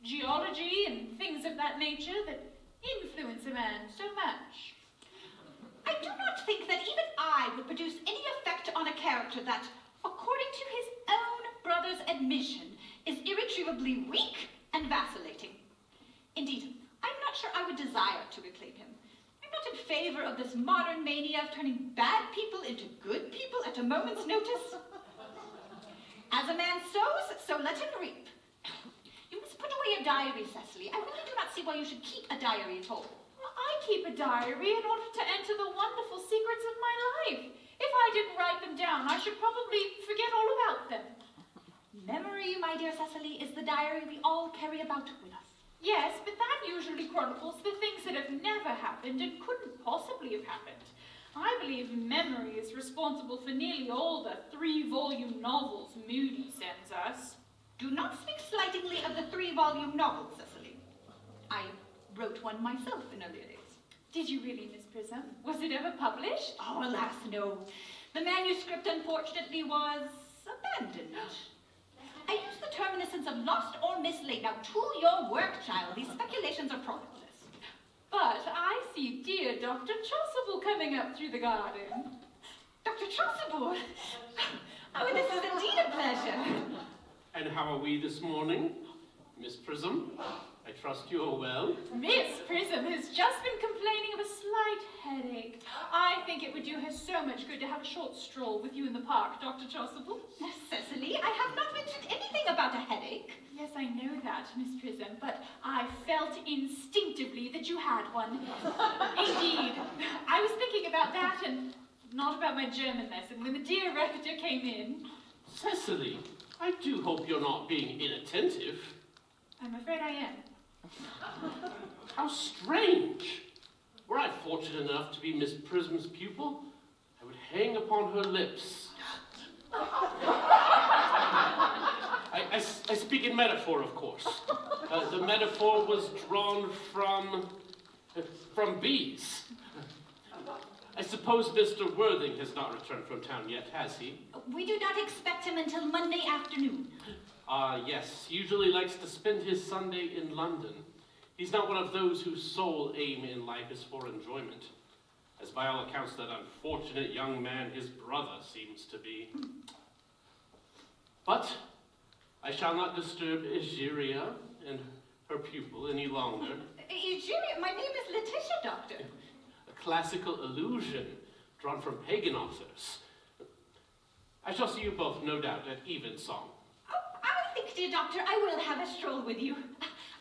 geology and things of that nature that influence a man so much. I do not think that even I would produce any effect on a character that, according to his own brother's admission, is irretrievably weak and vacillating. Indeed, I'm not sure I would desire to reclaim him. I'm not in favor of this modern mania of turning bad people into good people at a moment's notice. As a man sows, so let him reap. You must put away your diary, Cecily. I really do not see why you should keep a diary at all. I keep a diary in order to enter the wonderful secrets of my life. If I didn't write them down, I should probably forget all about them. Memory, my dear Cecily, is the diary we all carry about with us. Yes, but that usually chronicles the things that have never happened and couldn't possibly have happened. I believe memory is responsible for nearly all the 3-volume novels Moody sends us. Do not speak slightingly of the 3-volume novel, Cecily. I wrote one myself in earlier days. Did you really, Miss Prism? Was it ever published? Oh, alas, no. The manuscript, unfortunately, was abandoned. I use the term in the sense of lost or mislaid. Now, to your work, child. These speculations are profitless. But I see dear Dr. Chasuble coming up through the garden. Dr. Chasuble! Oh, this is indeed a pleasure. And how are we this morning? Miss Prism, I trust you are well. Miss Prism has just been complaining of a slight headache. I think it would do her so much good to have a short stroll with you in the park, Dr. Chasuble. Cecily, I have not mentioned anything about a headache. Yes, I know that, Miss Prism, but I felt instinctively that you had one. Indeed. I was thinking about that and not about my German lesson when the dear rector came in. Cecily, I do hope you're not being inattentive. I'm afraid I am. How strange. Were I fortunate enough to be Miss Prism's pupil, I would hang upon her lips. I speak in metaphor, of course. The metaphor was drawn from bees. I suppose Mr. Worthing has not returned from town yet, has he? We do not expect him until Monday afternoon. Yes. Usually likes to spend his Sunday in London. He's not one of those whose sole aim in life is for enjoyment, as by all accounts that unfortunate young man, his brother, seems to be. But I shall not disturb Egeria and her pupil any longer. Eugenia, my name is Letitia, Doctor. A classical allusion drawn from pagan authors. I shall see you both, no doubt, at evensong. Oh, I think, dear Doctor, I will have a stroll with you.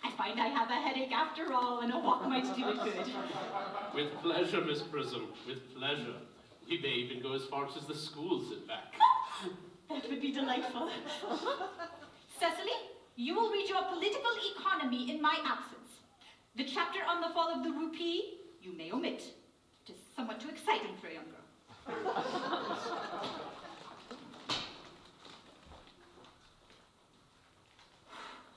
I find I have a headache after all, and a walk might do it good. With pleasure, Miss Prism, with pleasure. We may even go as far as the schools and back. That would be delightful. Cecily, you will read your political economy in my absence. The chapter on the fall of the rupee, you may omit. It is somewhat too exciting for a young girl.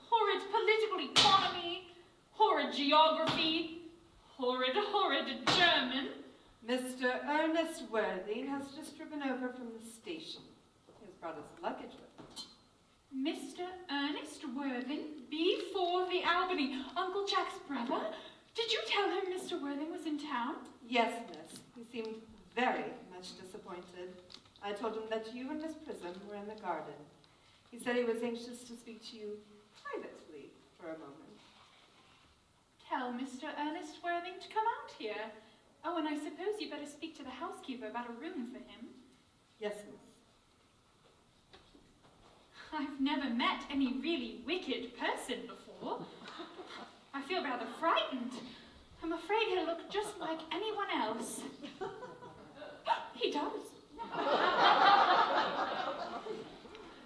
Horrid political economy, horrid geography, horrid German. Mr. Ernest Worthing has just driven over from the station. He has brought his luggage with him. Mr. Ernest Worthing, before the Albany, Uncle Jack's brother? Did you tell him Mr. Worthing was in town? Yes, miss. He seemed very much disappointed. I told him that you and Miss Prism were in the garden. He said he was anxious to speak to you privately for a moment. Tell Mr. Ernest Worthing to come out here. Oh, and I suppose you better speak to the housekeeper about a room for him. Yes, miss. I've never met any really wicked person before. I feel rather frightened. I'm afraid he'll look just like anyone else. He does.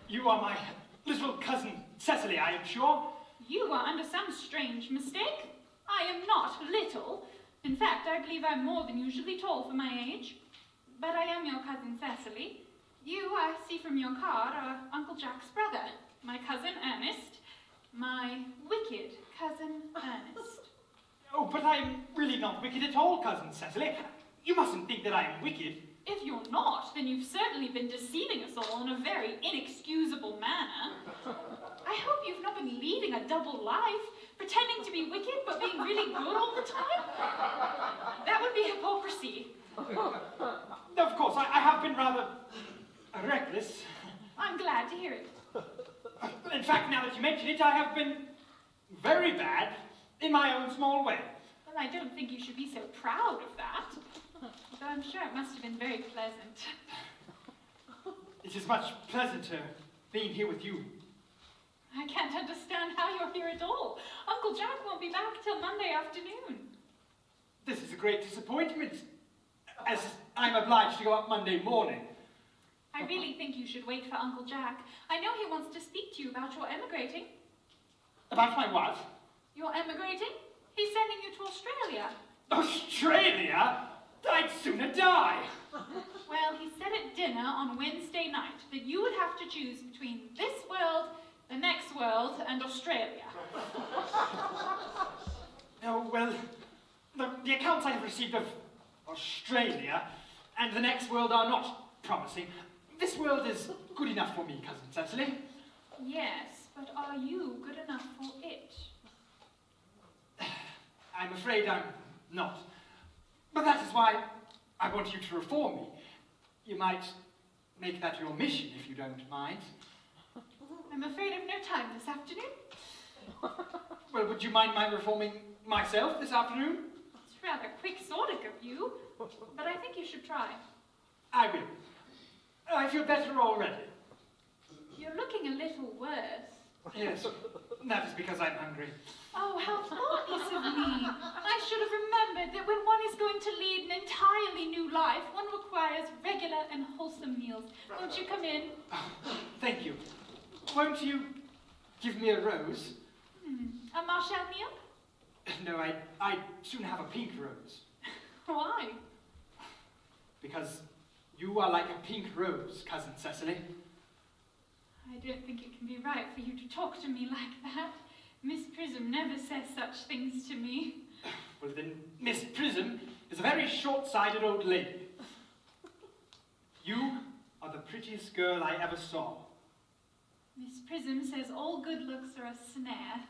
You are my little cousin Cecily, I am sure. You are under some strange mistake. I am not little. In fact, I believe I'm more than usually tall for my age. But I am your cousin Cecily. You, I see from your card, are Uncle Jack's brother, my cousin Ernest, my wicked cousin Ernest. Oh, but I am really not wicked at all, cousin Cecily. You mustn't think that I am wicked. If you're not, then you've certainly been deceiving us all in a very inexcusable manner. I hope you've not been leading a double life, pretending to be wicked but being really good all the time. That would be hypocrisy. Of course, I have been rather reckless. I'm glad to hear it. In fact, now that you mention it, I have been very bad in my own small way. Well, I don't think you should be so proud of that. Though I'm sure it must have been very pleasant. It is much pleasanter being here with you. I can't understand how you're here at all. Uncle Jack won't be back till Monday afternoon. This is a great disappointment, as I'm obliged to go up Monday morning. I really think you should wait for Uncle Jack. I know he wants to speak to you about your emigrating. About my what? You're emigrating? He's sending you to Australia. Australia? I'd sooner die. Well, he said at dinner on Wednesday night that you would have to choose between this world, the next world, and Australia. Oh, well, the accounts I have received of Australia and the next world are not promising. This world is good enough for me, cousin Cecily. Yes, but are you good enough for it? I'm afraid I'm not. But that is why I want you to reform me. You might make that your mission, if you don't mind. I'm afraid I've no time this afternoon. Well, would you mind my reforming myself this afternoon? It's rather quixotic of you, but I think you should try. I will. I feel better already. You're looking a little worse. Yes, that is because I'm hungry. Oh, how thoughtless of me. I should have remembered that when one is going to lead an entirely new life, one requires regular and wholesome meals. Won't you come in? Oh, thank you. Won't you give me a rose? A Marshall meal? No, I'd soon have a pink rose. Why? Because you are like a pink rose, cousin Cecily. I don't think it can be right for you to talk to me like that. Miss Prism never says such things to me. Well then, Miss Prism is a very short-sighted old lady. You are the prettiest girl I ever saw. Miss Prism says all good looks are a snare.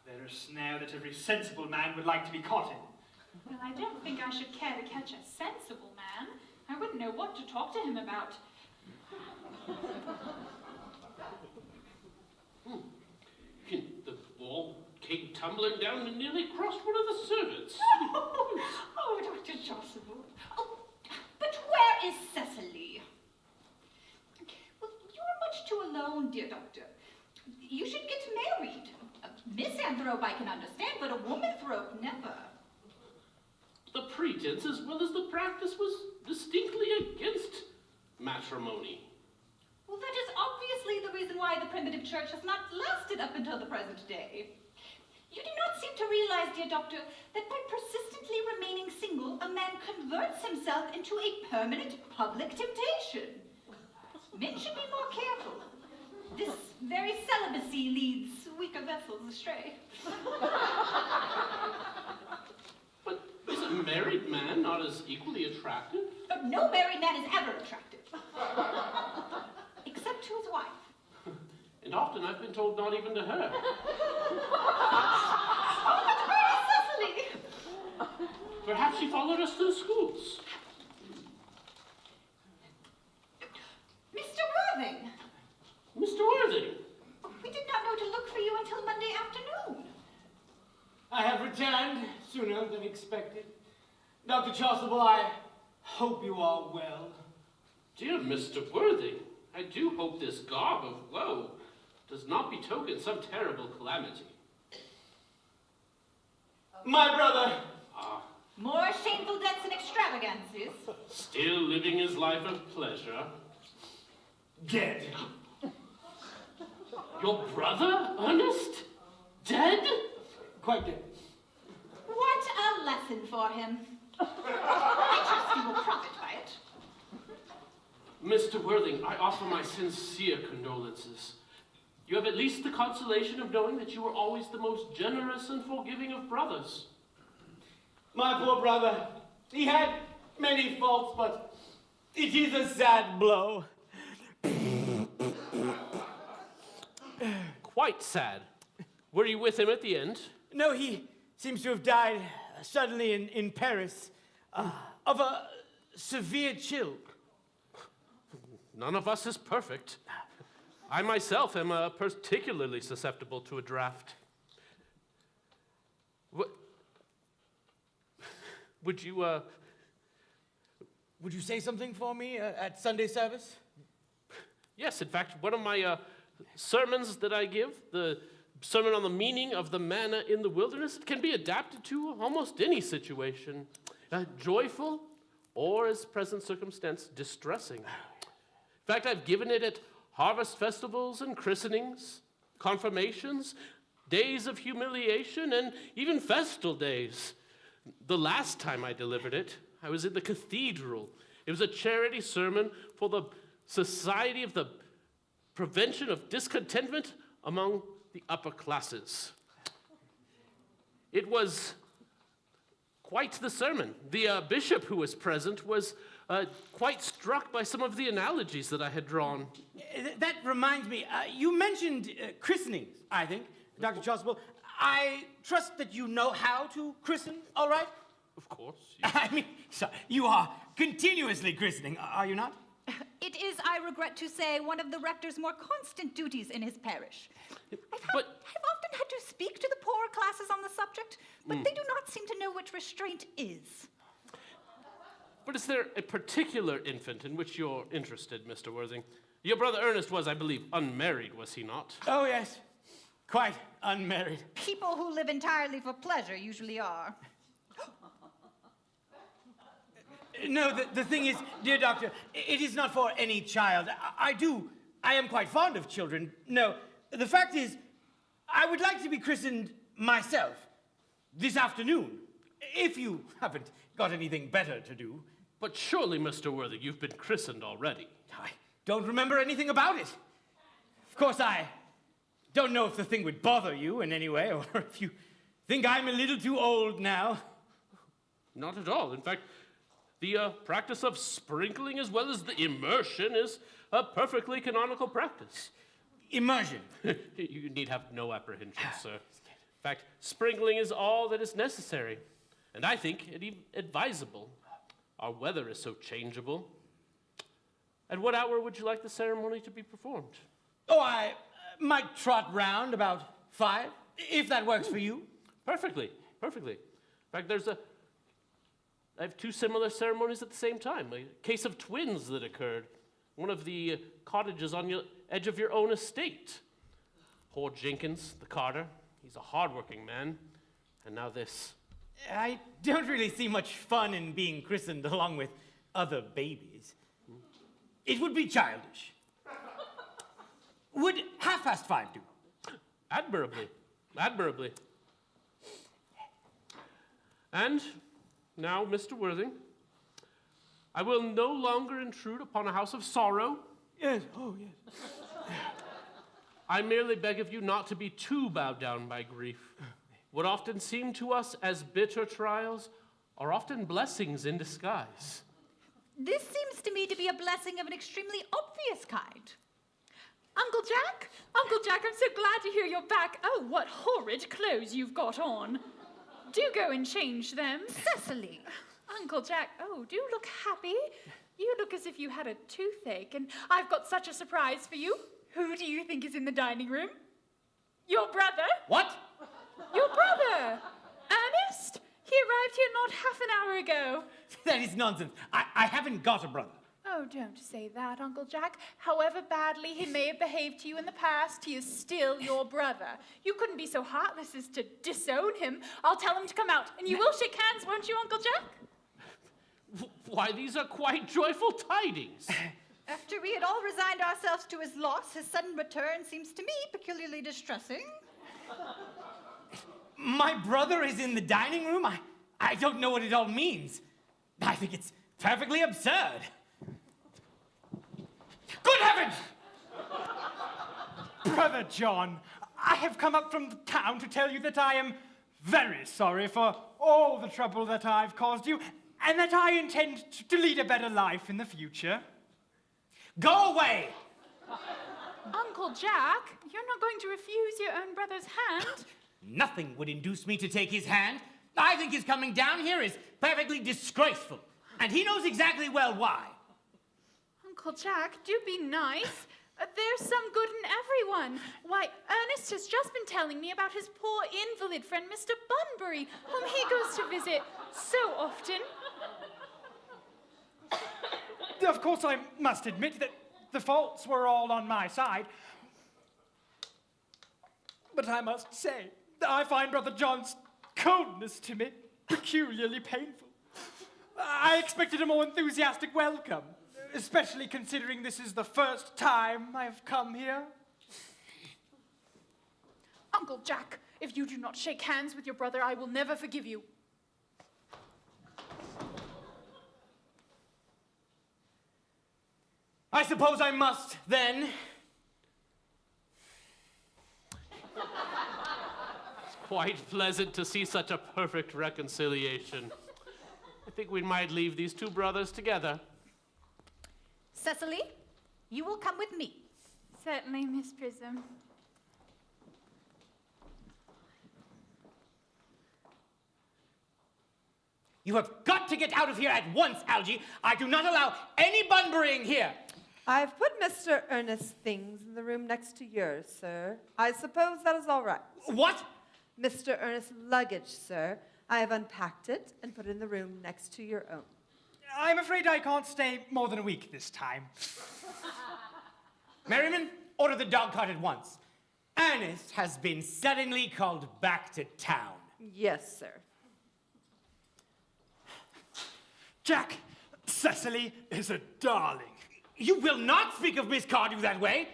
They're a snare that every sensible man would like to be caught in. Well, I don't think I should care to catch a sensible man. I wouldn't know what to talk to him about. The wall came tumbling down and nearly crossed one of the servants. Oh, Dr. Jocelyn. Oh, but where is Cecily? Well, you're much too alone, dear doctor. You should get married. misanthrope I can understand, but a womanthrope, never. The pretense as well as the practice was distinctly against matrimony. Well, that is obviously the reason why the primitive church has not lasted up until the present day. You do not seem to realize, dear doctor, that by persistently remaining single, a man converts himself into a permanent public temptation. Men should be more careful. This very celibacy leads weaker vessels astray. But is a married man not as equally attractive? But no married man is ever attractive. Except to his wife. And often I've been told not even to her. Oh, but where is Cecily? Perhaps she followed us to the schools. Mr. Worthing, Mr. Worthing, we did not know to look for you until Monday afternoon. I have returned sooner than expected. Dr. Chasuble, I hope you are well. dear Mr. Worthing, I do hope this garb of woe does not betoken some terrible calamity. My brother, More shameful debts and extravagances. Still living his life of pleasure. dead. Your brother, Earnest? Dead? Quite dead. What a lesson for him. I trust you will profit by it. Mr. Worthing, I offer my sincere condolences. You have at least the consolation of knowing that you were always the most generous and forgiving of brothers. My poor brother, he had many faults, but it is a sad blow. Quite sad. Were you with him at the end? No, he seems to have died suddenly in Paris of a severe chill. None of us is perfect. I myself am particularly susceptible to a draft. Would you Would you say something for me at Sunday service? Yes, in fact, one of my sermons that I give, the sermon on the meaning of the manna in the wilderness, it can be adapted to almost any situation, joyful or, as present circumstance, distressing. In fact, I've given it at harvest festivals and christenings, confirmations, days of humiliation, and even festal days. The last time I delivered it, I was in the cathedral. It was a charity sermon for the Society of the Prevention of Discontentment among the upper classes. It was quite the sermon. The bishop who was present was quite struck by some of the analogies that I had drawn. That reminds me, you mentioned christenings, I think, Dr. Chasuble. I trust that you know how to christen, all right? Of course. I mean, so you are continuously christening, are you not? It is, I regret to say, one of the rector's more constant duties in his parish. I've often had to speak to the poorer classes on the subject, but they do not seem to know what restraint is. But is there a particular infant in which you're interested, Mr. Worthing? Your brother Earnest was, I believe, unmarried, was he not? Oh, yes. Quite unmarried. People who live entirely for pleasure usually are. No, the thing is, dear doctor, it is not for any child. I am quite fond of children. No, the fact is, I would like to be christened myself this afternoon, if you haven't got anything better to do. But surely, Mr. Worthing, you've been christened already. I don't remember anything about it. Of course, I don't know if the thing would bother you in any way, or if you think I'm a little too old now. Not at all. In fact, the practice of sprinkling as well as the immersion is a perfectly canonical practice. Immersion? You need have no apprehension, sir. In fact, sprinkling is all that is necessary, and I think it even advisable. Our weather is so changeable. At what hour would you like the ceremony to be performed? Oh, I might trot round about 5, if that works for you. Perfectly. In fact, I have 2 similar ceremonies at the same time. A case of twins that occurred. One of the cottages on the edge of your own estate. Poor Jenkins, the carter, He's a hardworking man. And now this. I don't really see much fun in being christened along with other babies. It would be childish. Would 5:30 do? Admirably. Admirably. And now, Mr. Worthing, I will no longer intrude upon a house of sorrow. Yes, oh, yes. I merely beg of you not to be too bowed down by grief. What often seem to us as bitter trials are often blessings in disguise. This seems to me to be a blessing of an extremely obvious kind. Uncle Jack? Uncle Jack, I'm so glad to hear you're back. Oh, what horrid clothes you've got on. Do go and change them. Cecily. Uncle Jack, oh, do look happy. You look as if you had a toothache, and I've got such a surprise for you. Who do you think is in the dining room? Your brother. What? Your brother. Ernest? He arrived here not half an hour ago. That is nonsense. I haven't got a brother. Oh, don't say that, Uncle Jack. However badly he may have behaved to you in the past, he is still your brother. You couldn't be so heartless as to disown him. I'll tell him to come out, and you will shake hands, won't you, Uncle Jack? Why, these are quite joyful tidings. After we had all resigned ourselves to his loss, his sudden return seems to me peculiarly distressing. My brother is in the dining room? I don't know what it all means. I think it's perfectly absurd. Good heavens! Brother John, I have come up from town to tell you that I am very sorry for all the trouble that I've caused you, and that I intend to lead a better life in the future. Go away! Uncle Jack, you're not going to refuse your own brother's hand? Nothing would induce me to take his hand. I think his coming down here is perfectly disgraceful, and he knows exactly well why. Uncle Jack, do be nice. There's some good in everyone. Why, Ernest has just been telling me about his poor invalid friend, Mr. Bunbury, whom he goes to visit so often. Of course, I must admit that the faults were all on my side. But I must say, I find Brother John's coldness to me peculiarly painful. I expected a more enthusiastic welcome, especially considering this is the first time I've come here. Uncle Jack, if you do not shake hands with your brother, I will never forgive you. I suppose I must, then. It's quite pleasant to see such a perfect reconciliation. I think we might leave these two brothers together. Cecily, you will come with me. Certainly, Miss Prism. You have got to get out of here at once, Algie. I do not allow any bunburying here. I've put Mr. Earnest's things in the room next to yours, sir. I suppose that is all right. What? Mr. Earnest's luggage, sir. I have unpacked it and put it in the room next to your own. I'm afraid I can't stay more than a week this time. Merriman, order the dog cart at once. Ernest has been suddenly called back to town. Yes, sir. Jack, Cecily is a darling. You will not speak of Miss Cardew that way.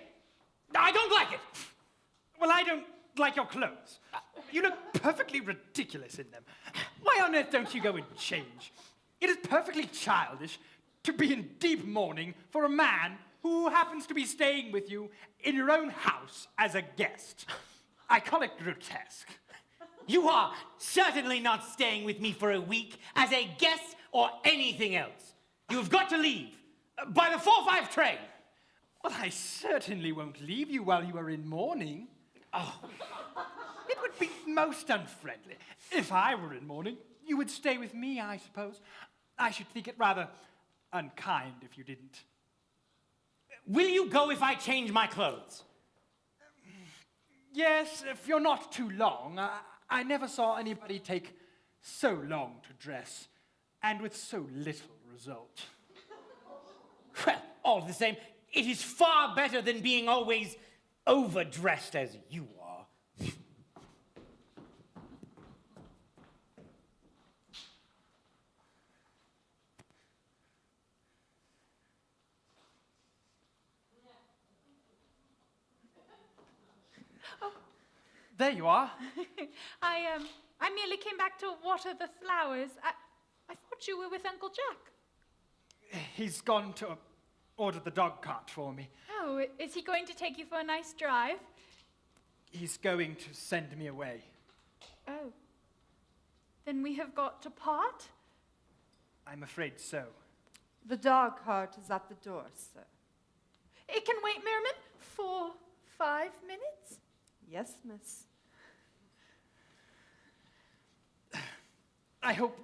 I don't like it. Well, I don't like your clothes. You look perfectly ridiculous in them. Why on earth don't you go and change? It is perfectly childish to be in deep mourning for a man who happens to be staying with you in your own house as a guest. I call it grotesque. You are certainly not staying with me for a week as a guest or anything else. You've got to leave by the 4:05 train. Well, I certainly won't leave you while you are in mourning. Oh, it would be most unfriendly. If I were in mourning, you would stay with me, I suppose. I should think it rather unkind if you didn't. Will you go if I change my clothes? Yes, if you're not too long. I never saw anybody take so long to dress, and with so little result. Well, all the same, it is far better than being always overdressed as you are. There you are. I merely came back to water the flowers. I thought you were with Uncle Jack. He's gone to order the dog cart for me. Oh, is he going to take you for a nice drive? He's going to send me away. Oh. Then we have got to part? I'm afraid so. The dog cart is at the door, sir. It can wait, Merriman, for 5 minutes? Yes, miss. I hope,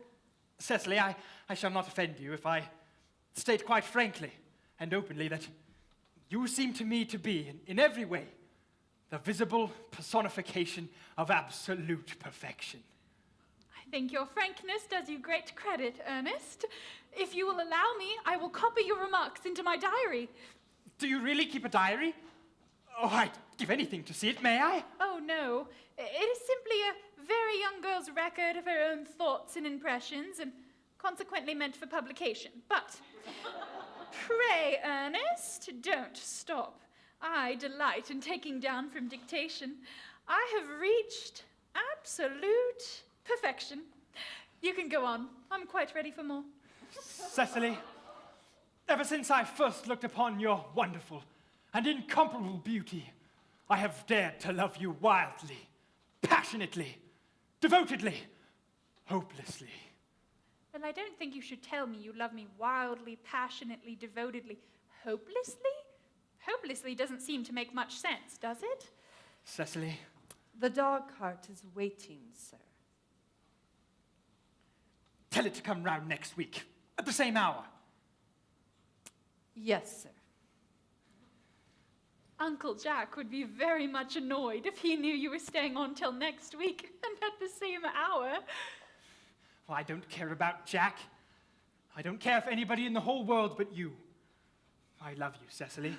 Cecily, I shall not offend you if I state quite frankly and openly that you seem to me to be, in every way, the visible personification of absolute perfection. I think your frankness does you great credit, Ernest. If you will allow me, I will copy your remarks into my diary. Do you really keep a diary? Oh, I'd give anything to see it, may I? Oh, no. It is simply a very young girl's record of her own thoughts and impressions, and consequently meant for publication. But, pray, Ernest, don't stop. I delight in taking down from dictation. I have reached absolute perfection. You can go on. I'm quite ready for more. Cecily, ever since I first looked upon your wonderful and incomparable beauty, I have dared to love you wildly, passionately, devotedly, hopelessly. Well, I don't think you should tell me you love me wildly, passionately, devotedly, hopelessly? Hopelessly doesn't seem to make much sense, does it? Cecily, The dog cart is waiting, sir. tell it to come round next week, at the same hour. Yes, sir. Uncle Jack would be very much annoyed if he knew you were staying on till next week and at the same hour. Well, I don't care about Jack. I don't care for anybody in the whole world but you. I love you, Cecily.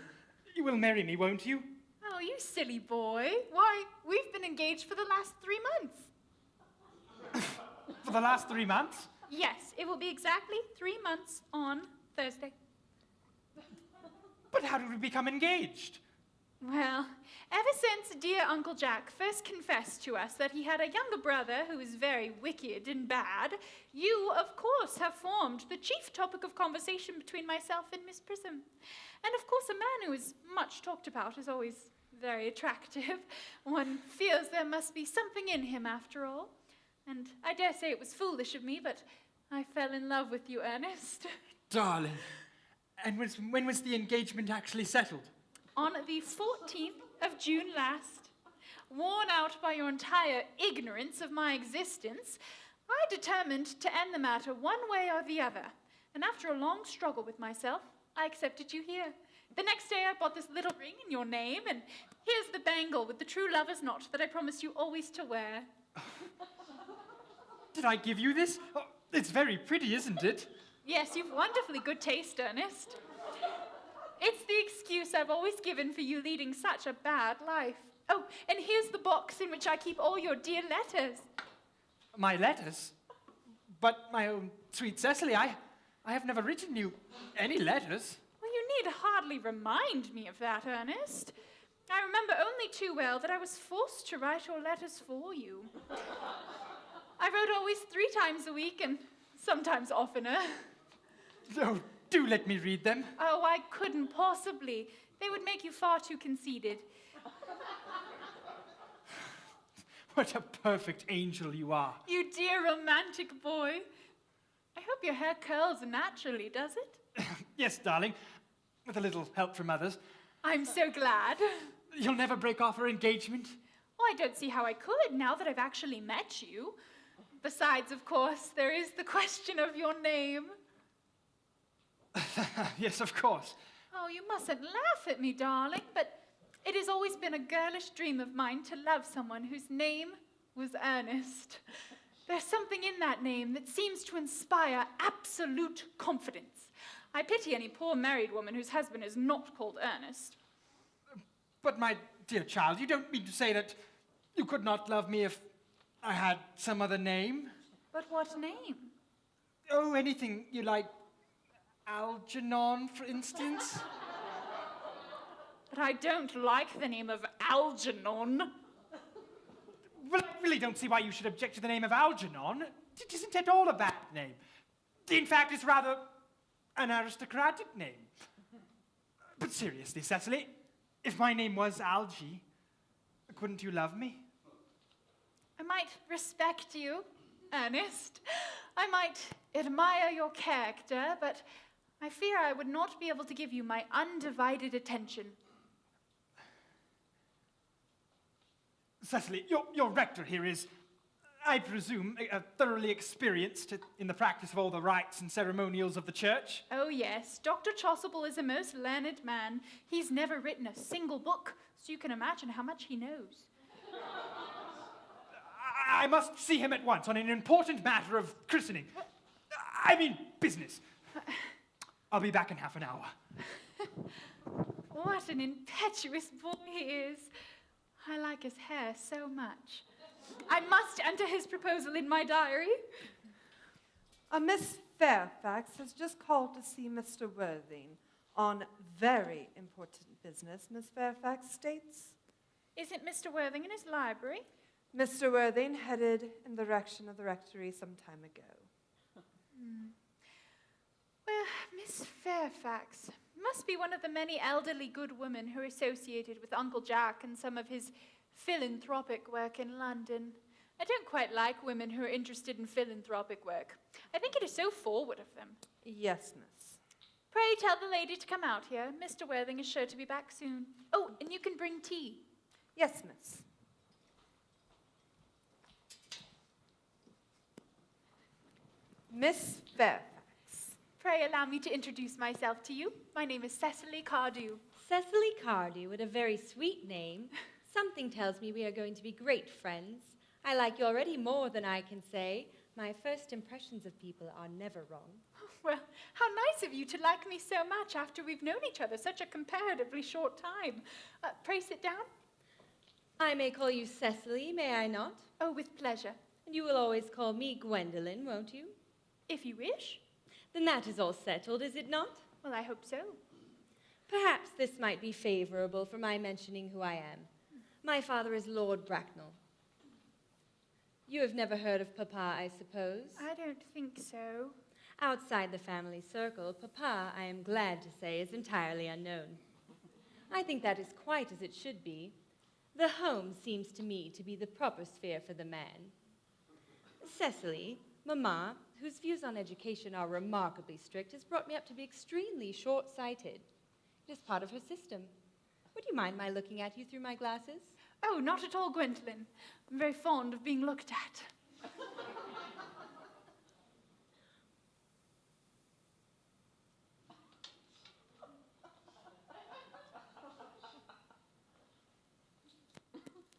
You will marry me, won't you? Oh, you silly boy. Why, we've been engaged for the last 3 months. For the last 3 months? Yes, it will be exactly 3 months on Thursday. But how did we become engaged? Well, ever since dear Uncle Jack first confessed to us that he had a younger brother who was very wicked and bad, you, of course, have formed the chief topic of conversation between myself and Miss Prism. And of course, a man who is much talked about is always very attractive. One feels there must be something in him after all. And I dare say it was foolish of me, but I fell in love with you, Ernest. Darling. And when was the engagement actually settled? On the 14th of June last, worn out by your entire ignorance of my existence, I determined to end the matter one way or the other. And after a long struggle with myself, I accepted you here. The next day I bought this little ring in your name, and here's the bangle with the true lover's knot that I promised you always to wear. Did I give you this? Oh, it's very pretty, isn't it? Yes, you've wonderfully good taste, Ernest. It's the excuse I've always given for you leading such a bad life. Oh, and here's the box in which I keep all your dear letters. My letters? But my own sweet Cecily, I have never written you any letters. Well, you need hardly remind me of that, Ernest. I remember only too well that I was forced to write your letters for you. I wrote always 3 times a week and sometimes oftener. Oh, do let me read them. Oh, I couldn't possibly. They would make you far too conceited. What a perfect angel you are. You dear romantic boy. I hope your hair curls naturally, does it? Yes, darling, with a little help from others. I'm so glad. You'll never break off our engagement? Oh, I don't see how I could now that I've actually met you. Besides, of course, there is the question of your name. Yes, of course. Oh, you mustn't laugh at me, darling, but it has always been a girlish dream of mine to love someone whose name was Earnest. There's something in that name that seems to inspire absolute confidence. I pity any poor married woman whose husband is not called Earnest. But my dear child, you don't mean to say that you could not love me if I had some other name? But what name? Oh, anything you like. Algernon, for instance? But I don't like the name of Algernon. Well, I really don't see why you should object to the name of Algernon. It isn't at all a bad name. In fact, it's rather an aristocratic name. But seriously, Cecily, if my name was Algie, couldn't you love me? I might respect you, Ernest. I might admire your character, but I fear I would not be able to give you my undivided attention. Cecily, your rector here is, I presume, thoroughly experienced in the practice of all the rites and ceremonials of the church. Oh, yes, Dr. Chasuble is a most learned man. He's never written a single book, so you can imagine how much he knows. I must see him at once on an important matter of christening. I mean, business. I'll be back in half an hour. What an impetuous boy he is. I like his hair so much. I must enter his proposal in my diary. A Miss Fairfax has just called to see Mr. Worthing on very important business, Miss Fairfax states. Isn't Mr. Worthing in his library? Mr. Worthing headed in the direction of the rectory some time ago. Well, Miss Fairfax must be one of the many elderly good women who are associated with Uncle Jack and some of his philanthropic work in London. I don't quite like women who are interested in philanthropic work. I think it is so forward of them. Yes, miss. Pray tell the lady to come out here. Mr. Worthing is sure to be back soon. Oh, and you can bring tea. Yes, miss. Miss Fairfax. Pray allow me to introduce myself to you. My name is Cecily Cardew. Cecily Cardew, what a very sweet name. Something tells me we are going to be great friends. I like you already more than I can say. My first impressions of people are never wrong. Well, how nice of you to like me so much after we've known each other such a comparatively short time. Pray sit down. I may call you Cecily, may I not? Oh, with pleasure. And you will always call me Gwendolen, won't you? If you wish. Then that is all settled, is it not? Well, I hope so. Perhaps this might be favorable for my mentioning who I am. My father is Lord Bracknell. You have never heard of Papa, I suppose? I don't think so. Outside the family circle, Papa, I am glad to say, is entirely unknown. I think that is quite as it should be. The home seems to me to be the proper sphere for the man. Cecily, Mamma, whose views on education are remarkably strict, has brought me up to be extremely short-sighted. It is part of her system. Would you mind my looking at you through my glasses? Oh, not at all, Gwendolen. I'm very fond of being looked at.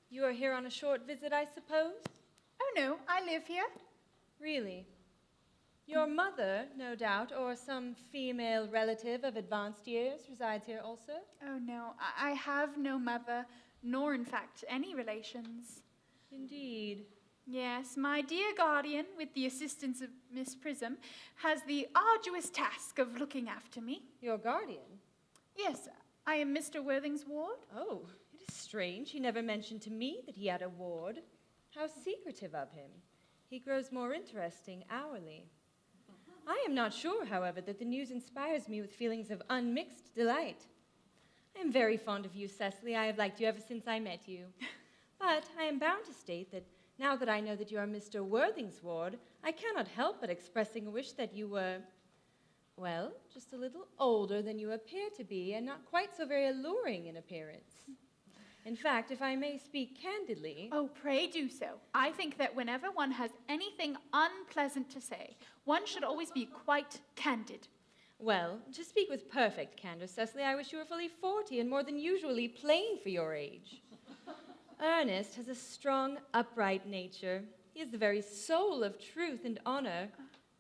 You are here on a short visit, I suppose? Oh, no, I live here. Really? Your mother, no doubt, or some female relative of advanced years resides here also? Oh, no, I have no mother, nor, in fact, any relations. Indeed. Yes, my dear guardian, with the assistance of Miss Prism, has the arduous task of looking after me. Your guardian? Yes, I am Mr. Worthing's ward. Oh, it is strange. He never mentioned to me that he had a ward. How secretive of him. He grows more interesting hourly. I am not sure, however, that the news inspires me with feelings of unmixed delight. I am very fond of you, Cecily. I have liked you ever since I met you. But I am bound to state that now that I know that you are Mr. Worthing's ward, I cannot help but expressing a wish that you were, well, just a little older than you appear to be and not quite so very alluring in appearance. In fact, if I may speak candidly... Oh, pray do so. I think that whenever one has anything unpleasant to say, one should always be quite candid. Well, to speak with perfect candor, Cecily, I wish you were fully 40 and more than usually plain for your age. Ernest has a strong, upright nature. He is the very soul of truth and honor.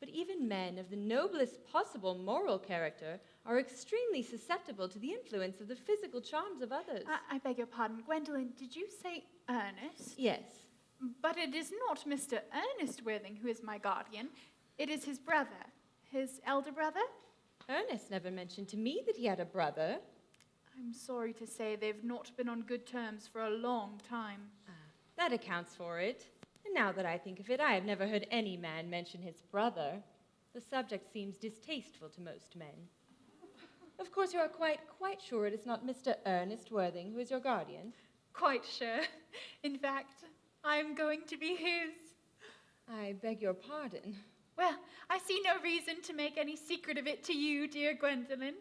But even men of the noblest possible moral character are extremely susceptible to the influence of the physical charms of others. I beg your pardon, Gwendolen, did you say Ernest? Yes. But it is not Mr. Ernest Worthing who is my guardian. It is his brother, his elder brother. Ernest never mentioned to me that he had a brother. I'm sorry to say they've not been on good terms for a long time. That accounts for it. And now that I think of it, I have never heard any man mention his brother. The subject seems distasteful to most men. Of course, you are quite sure it is not Mr. Ernest Worthing who is your guardian? Quite sure. In fact, I'm going to be his. I beg your pardon. Well, I see no reason to make any secret of it to you, dear Gwendolen.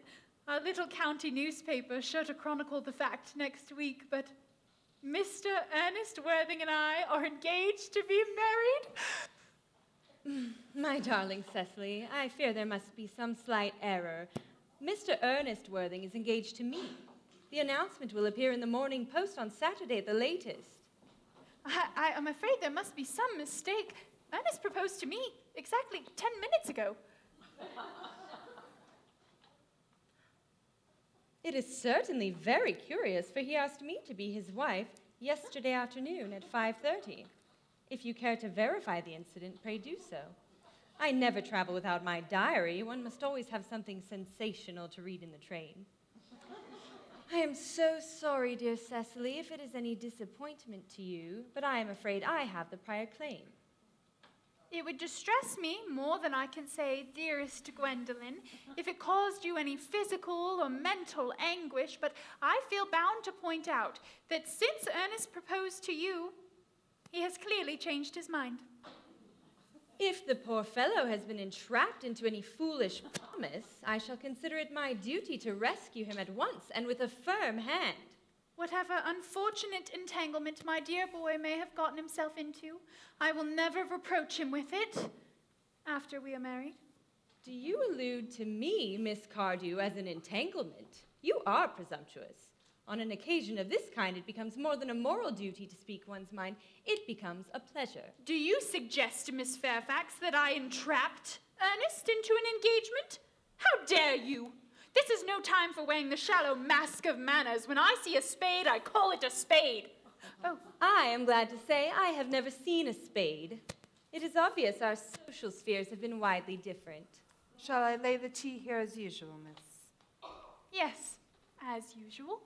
Our little county newspaper is sure to chronicle the fact next week, but Mr. Ernest Worthing and I are engaged to be married. My darling Cecily, I fear there must be some slight error. Mr. Ernest Worthing is engaged to me. The announcement will appear in the Morning Post on Saturday at the latest. I'm afraid there must be some mistake. Ernest proposed to me exactly 10 minutes ago. It is certainly very curious, for he asked me to be his wife yesterday afternoon at 5:30. If you care to verify the incident, pray do so. I never travel without my diary. One must always have something sensational to read in the train. I am so sorry, dear Cecily, if it is any disappointment to you, but I am afraid I have the prior claim. It would distress me more than I can say, dearest Gwendolen, if it caused you any physical or mental anguish, but I feel bound to point out that since Ernest proposed to you, he has clearly changed his mind. If the poor fellow has been entrapped into any foolish promise, I shall consider it my duty to rescue him at once and with a firm hand. Whatever unfortunate entanglement my dear boy may have gotten himself into, I will never reproach him with it after we are married. Do you allude to me, Miss Cardew, as an entanglement? You are presumptuous. On an occasion of this kind, it becomes more than a moral duty to speak one's mind. It becomes a pleasure. Do you suggest, Miss Fairfax, that I entrapped Ernest into an engagement? How dare you? This is no time for wearing the shallow mask of manners. When I see a spade, I call it a spade. Oh, I am glad to say I have never seen a spade. It is obvious our social spheres have been widely different. Shall I lay the tea here as usual, miss? Yes, as usual.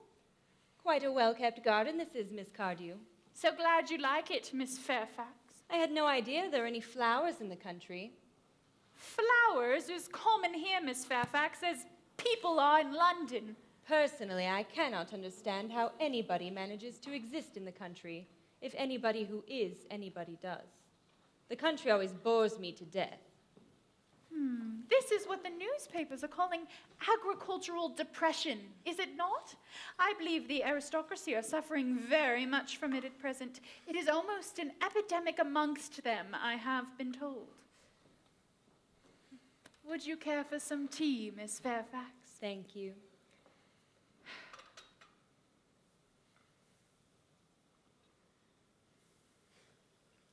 Quite a well-kept garden this is, Miss Cardew. So glad you like it, Miss Fairfax. I had no idea there were any flowers in the country. Flowers is common here, Miss Fairfax, as people are in London. Personally, I cannot understand how anybody manages to exist in the country, if anybody who is anybody does. The country always bores me to death. This is what the newspapers are calling agricultural depression, is it not? I believe the aristocracy are suffering very much from it at present. It is almost an epidemic amongst them, I have been told. Would you care for some tea, Miss Fairfax? Thank you.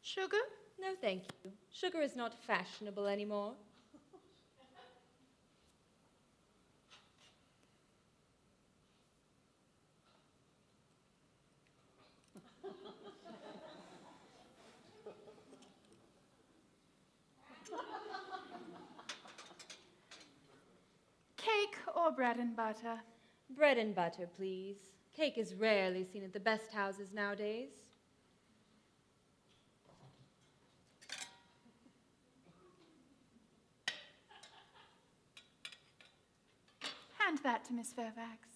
Sugar? No, thank you. Sugar is not fashionable anymore. Cake or bread and butter? Bread and butter, please. Cake is rarely seen at the best houses nowadays. Hand that to Miss Fairfax.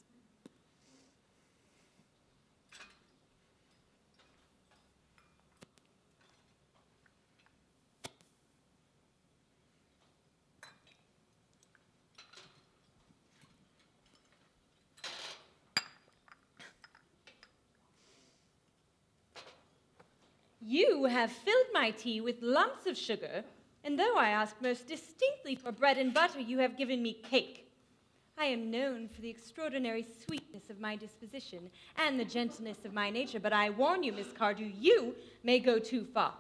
You have filled my tea with lumps of sugar, and though I asked most distinctly for bread and butter, you have given me cake. I am known for the extraordinary sweetness of my disposition and the gentleness of my nature, but I warn you, Miss Cardew, you may go too far.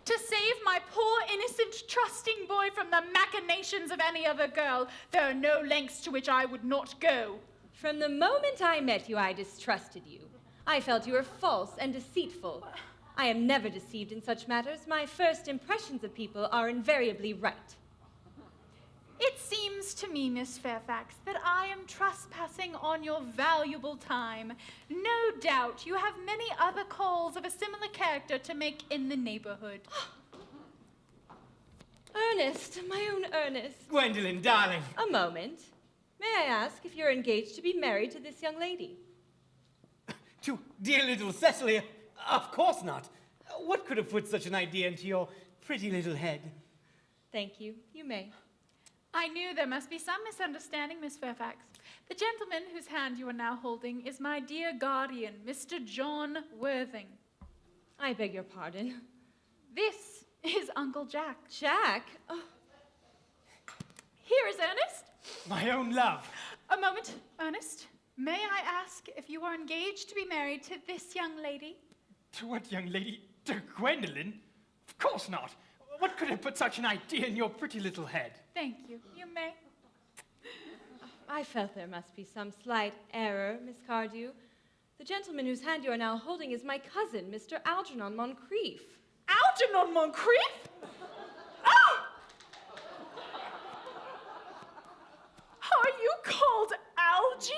To save my poor, innocent, trusting boy from the machinations of any other girl, there are no lengths to which I would not go. From the moment I met you, I distrusted you. I felt you were false and deceitful. I am never deceived in such matters. My first impressions of people are invariably right. It seems to me, Miss Fairfax, that I am trespassing on your valuable time. No doubt you have many other calls of a similar character to make in the neighborhood. Ernest, my own Ernest. Gwendolen, darling. A moment. May I ask if you're engaged to be married to this young lady? To dear little Cecily? Of course not. What could have put such an idea into your pretty little head? Thank you. You may. I knew there must be some misunderstanding, Miss Fairfax. The gentleman whose hand you are now holding is my dear guardian, Mr. John Worthing. I beg your pardon. This is Uncle Jack. Jack? Oh, Here is Ernest. My own love. A moment, Ernest. May I ask if you are engaged to be married to this young lady? To what young lady? To Gwendolen? Of course not. What could have put such an idea in your pretty little head? Thank you. You may. I felt there must be some slight error, Miss Cardew. The gentleman whose hand you are now holding is my cousin, Mr. Algernon Moncrief. Algernon Moncrief? Oh! Are you called Algie?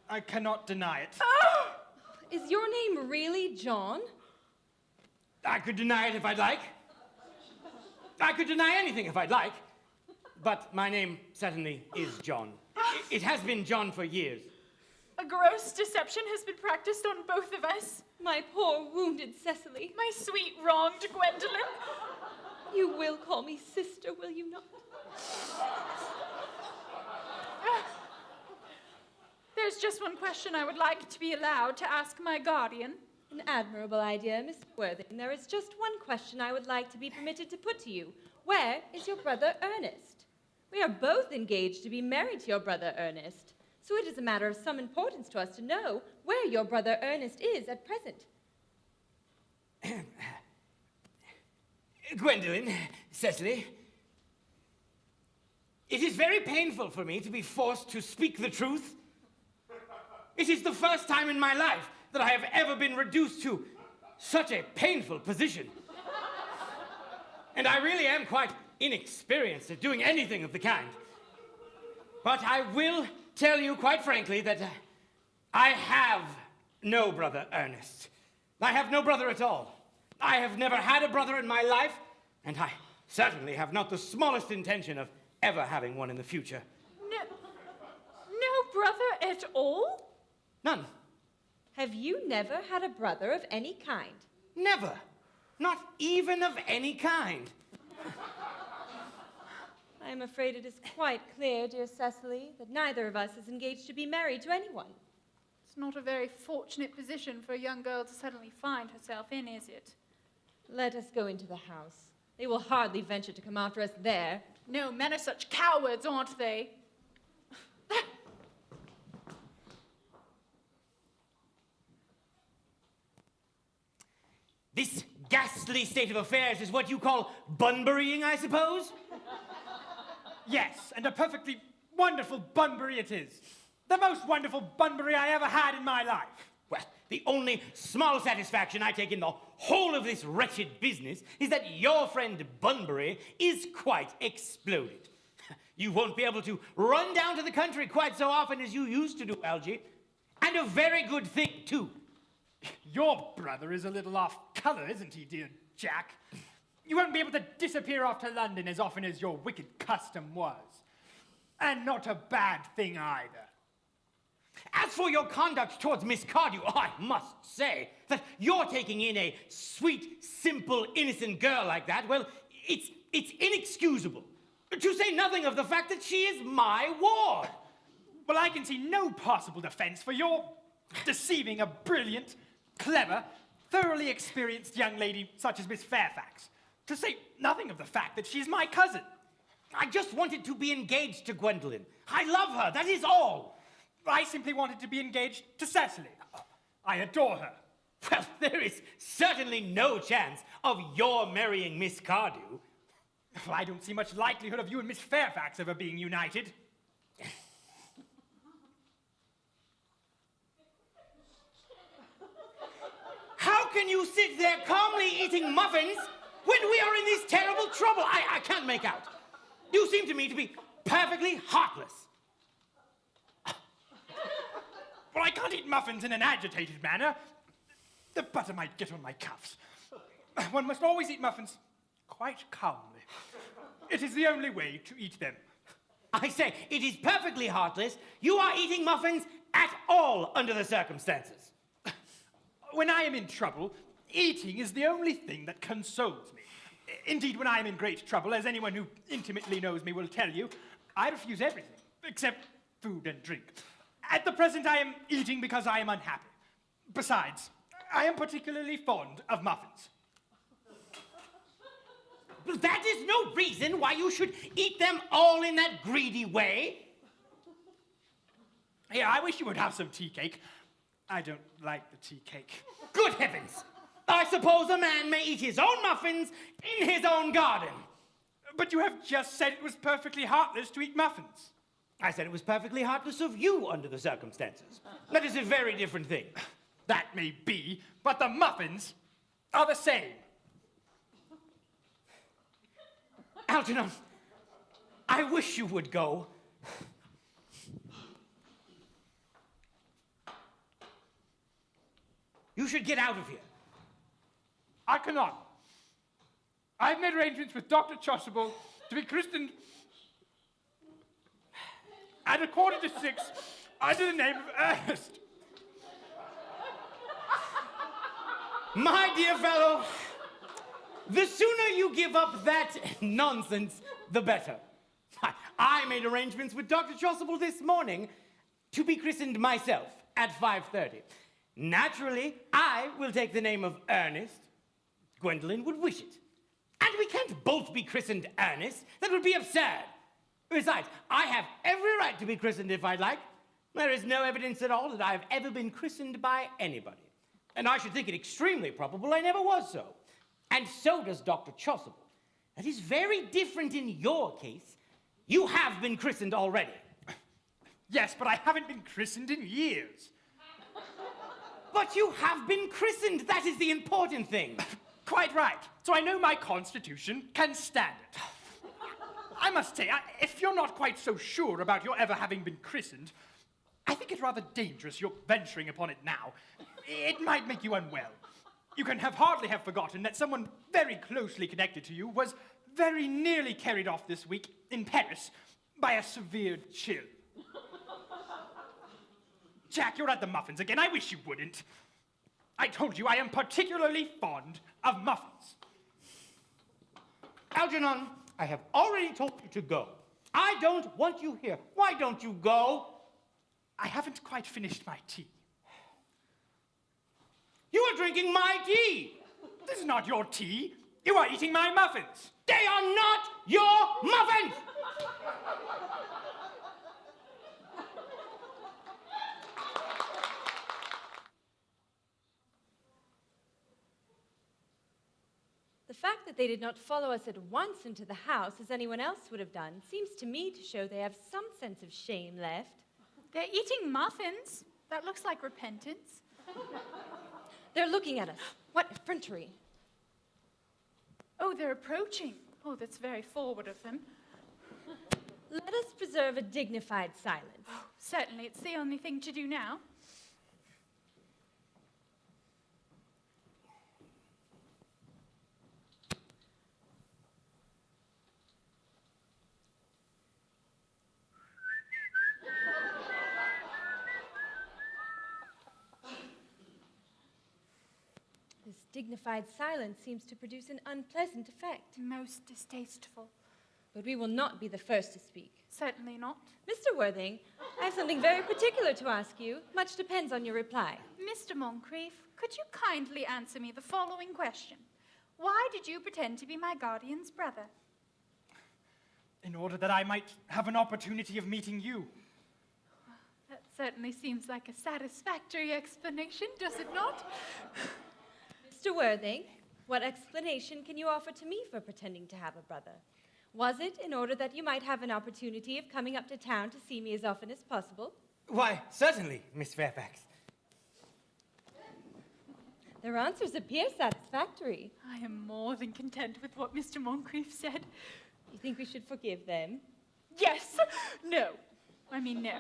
I cannot deny it. Oh! Is your name really John? I could deny it if I'd like. I could deny anything if I'd like. But my name certainly is John. It has been John for years. A gross deception has been practiced on both of us. My poor wounded Cecily. My sweet wronged Gwendolen. You will call me sister, will you not? There's just one question I would like to be allowed to ask my guardian. An admirable idea, Miss Worthing. There is just one question I would like to be permitted to put to you. Where is your brother Ernest? We are both engaged to be married to your brother Ernest, so it is a matter of some importance to us to know where your brother Ernest is at present. Gwendolen, Cecily, it is very painful for me to be forced to speak the truth. It is the first time in my life that I have ever been reduced to such a painful position. And I really am quite inexperienced at doing anything of the kind. But I will tell you quite frankly that I have no brother Ernest. I have no brother at all. I have never had a brother in my life, and I certainly have not the smallest intention of ever having one in the future. No brother at all? None. Have you never had a brother of any kind? Never. Not even of any kind. I am afraid it is quite clear, dear Cecily, that neither of us is engaged to be married to anyone. It's not a very fortunate position for a young girl to suddenly find herself in, is it? Let us go into the house. They will hardly venture to come after us there. No, men are such cowards, aren't they? This ghastly state of affairs is what you call bunburying, I suppose? Yes, and a perfectly wonderful Bunbury it is. The most wonderful Bunbury I ever had in my life. Well, the only small satisfaction I take in the whole of this wretched business is that your friend Bunbury is quite exploded. You won't be able to run down to the country quite so often as you used to do, Algie. And a very good thing, too. Your brother is a little off color, isn't he, dear Jack? You won't be able to disappear off to London as often as your wicked custom was. And not a bad thing either. As for your conduct towards Miss Cardew, I must say that you're taking in a sweet, simple, innocent girl like that, well, it's inexcusable. To say nothing of the fact that she is my ward. Well, I can see no possible defense for your deceiving a brilliant, clever, thoroughly experienced young lady such as Miss Fairfax. To say nothing of the fact that she's my cousin. I just wanted to be engaged to Gwendolen. I love her, that is all. I simply wanted to be engaged to Cecily. I adore her. Well, there is certainly no chance of your marrying Miss Cardew. Well, I don't see much likelihood of you and Miss Fairfax ever being united. How can you sit there calmly eating muffins when we are in this terrible trouble? I can't make out. You seem to me to be perfectly heartless. Well, I can't eat muffins in an agitated manner. The butter might get on my cuffs. One must always eat muffins quite calmly. It is the only way to eat them. I say, it is perfectly heartless. You are eating muffins at all under the circumstances. When I am in trouble, eating is the only thing that consoles me. Indeed, when I am in great trouble, as anyone who intimately knows me will tell you, I refuse everything, except food and drink. At the present, I am eating because I am unhappy. Besides, I am particularly fond of muffins. But that is no reason why you should eat them all in that greedy way. Yeah, I wish you would have some tea cake. I don't like the tea cake. Good heavens! I suppose a man may eat his own muffins in his own garden. But you have just said it was perfectly heartless to eat muffins. I said it was perfectly heartless of you under the circumstances. That is a very different thing. That may be, but the muffins are the same. Algernon, I wish you would go. You should get out of here. I cannot. I've made arrangements with Dr. Chasuble to be christened at 6:15 under the name of Earnest. My dear fellow, the sooner you give up that nonsense, the better. I made arrangements with Dr. Chasuble this morning to be christened myself at 5:30. Naturally, I will take the name of Earnest. Gwendolen would wish it. And we can't both be christened Earnest. That would be absurd. Besides, I have every right to be christened if I'd like. There is no evidence at all that I have ever been christened by anybody. And I should think it extremely probable I never was so. And so does Dr. Chasuble. That is very different in your case. You have been christened already. Yes, but I haven't been christened in years. But you have been christened. That is the important thing. Quite right. So I know my constitution can stand it. I must say, if you're not quite so sure about your ever having been christened, I think it's rather dangerous you're venturing upon it now. It might make you unwell. You can hardly have forgotten that someone very closely connected to you was very nearly carried off this week in Paris by a severe chill. Jack, you're at the muffins again. I wish you wouldn't. I told you I am particularly fond of muffins. Algernon, I have already told you to go. I don't want you here. Why don't you go? I haven't quite finished my tea. You are drinking my tea. This is not your tea. You are eating my muffins. They are not your muffins. The fact that they did not follow us at once into the house, as anyone else would have done, seems to me to show they have some sense of shame left. They're eating muffins. That looks like repentance. They're looking at us. What effrontery. Oh, they're approaching. Oh, that's very forward of them. Let us preserve a dignified silence. Oh, certainly, it's the only thing to do now. This dignified silence seems to produce an unpleasant effect. Most distasteful. But we will not be the first to speak. Certainly not. Mr. Worthing, I have something very particular to ask you. Much depends on your reply. Mr. Moncrief, could you kindly answer me the following question? Why did you pretend to be my guardian's brother? In order that I might have an opportunity of meeting you. That certainly seems like a satisfactory explanation, does it not? Mr. Worthing, what explanation can you offer to me for pretending to have a brother? Was it in order that you might have an opportunity of coming up to town to see me as often as possible? Why, certainly, Miss Fairfax. Their answers appear satisfactory. I am more than content with what Mr. Moncrief said. You think we should forgive them? Yes. No. I mean, no.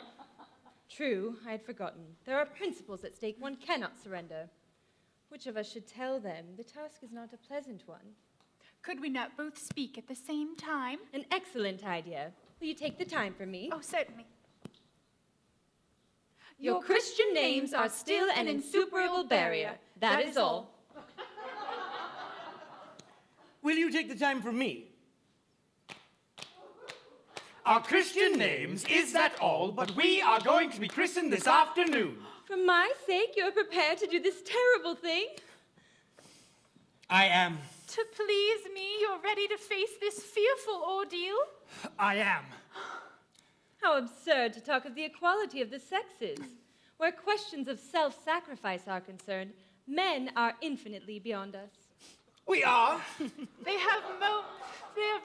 True, I had forgotten. There are principles at stake one cannot surrender. Which of us should tell them? The task is not a pleasant one. Could we not both speak at the same time? An excellent idea. Will you take the time for me? Oh, certainly. Your Christian names are still an insuperable barrier. That is all. Will you take the time for me? Our Christian names, is that all? But we are going to be christened this afternoon. For my sake, you are prepared to do this terrible thing? I am. To please me, you're ready to face this fearful ordeal? I am. How absurd to talk of the equality of the sexes. Where questions of self-sacrifice are concerned, men are infinitely beyond us. We are. They have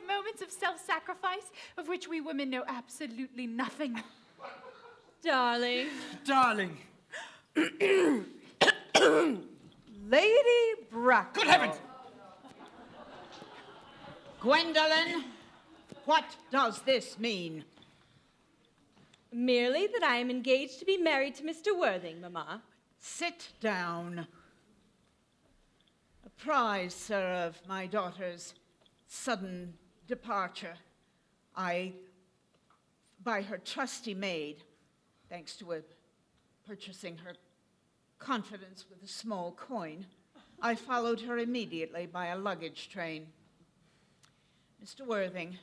moments of self-sacrifice of which we women know absolutely nothing. Darling. Darling. Lady Bracknell. Good heavens! Gwendolen, what does this mean? Merely that I am engaged to be married to Mr. Worthing, Mamma. Sit down. Apprised, sir, of my daughter's sudden departure, by her trusty maid, thanks to purchasing her confidence with a small coin, I followed her immediately by a luggage train. Mr. Worthing,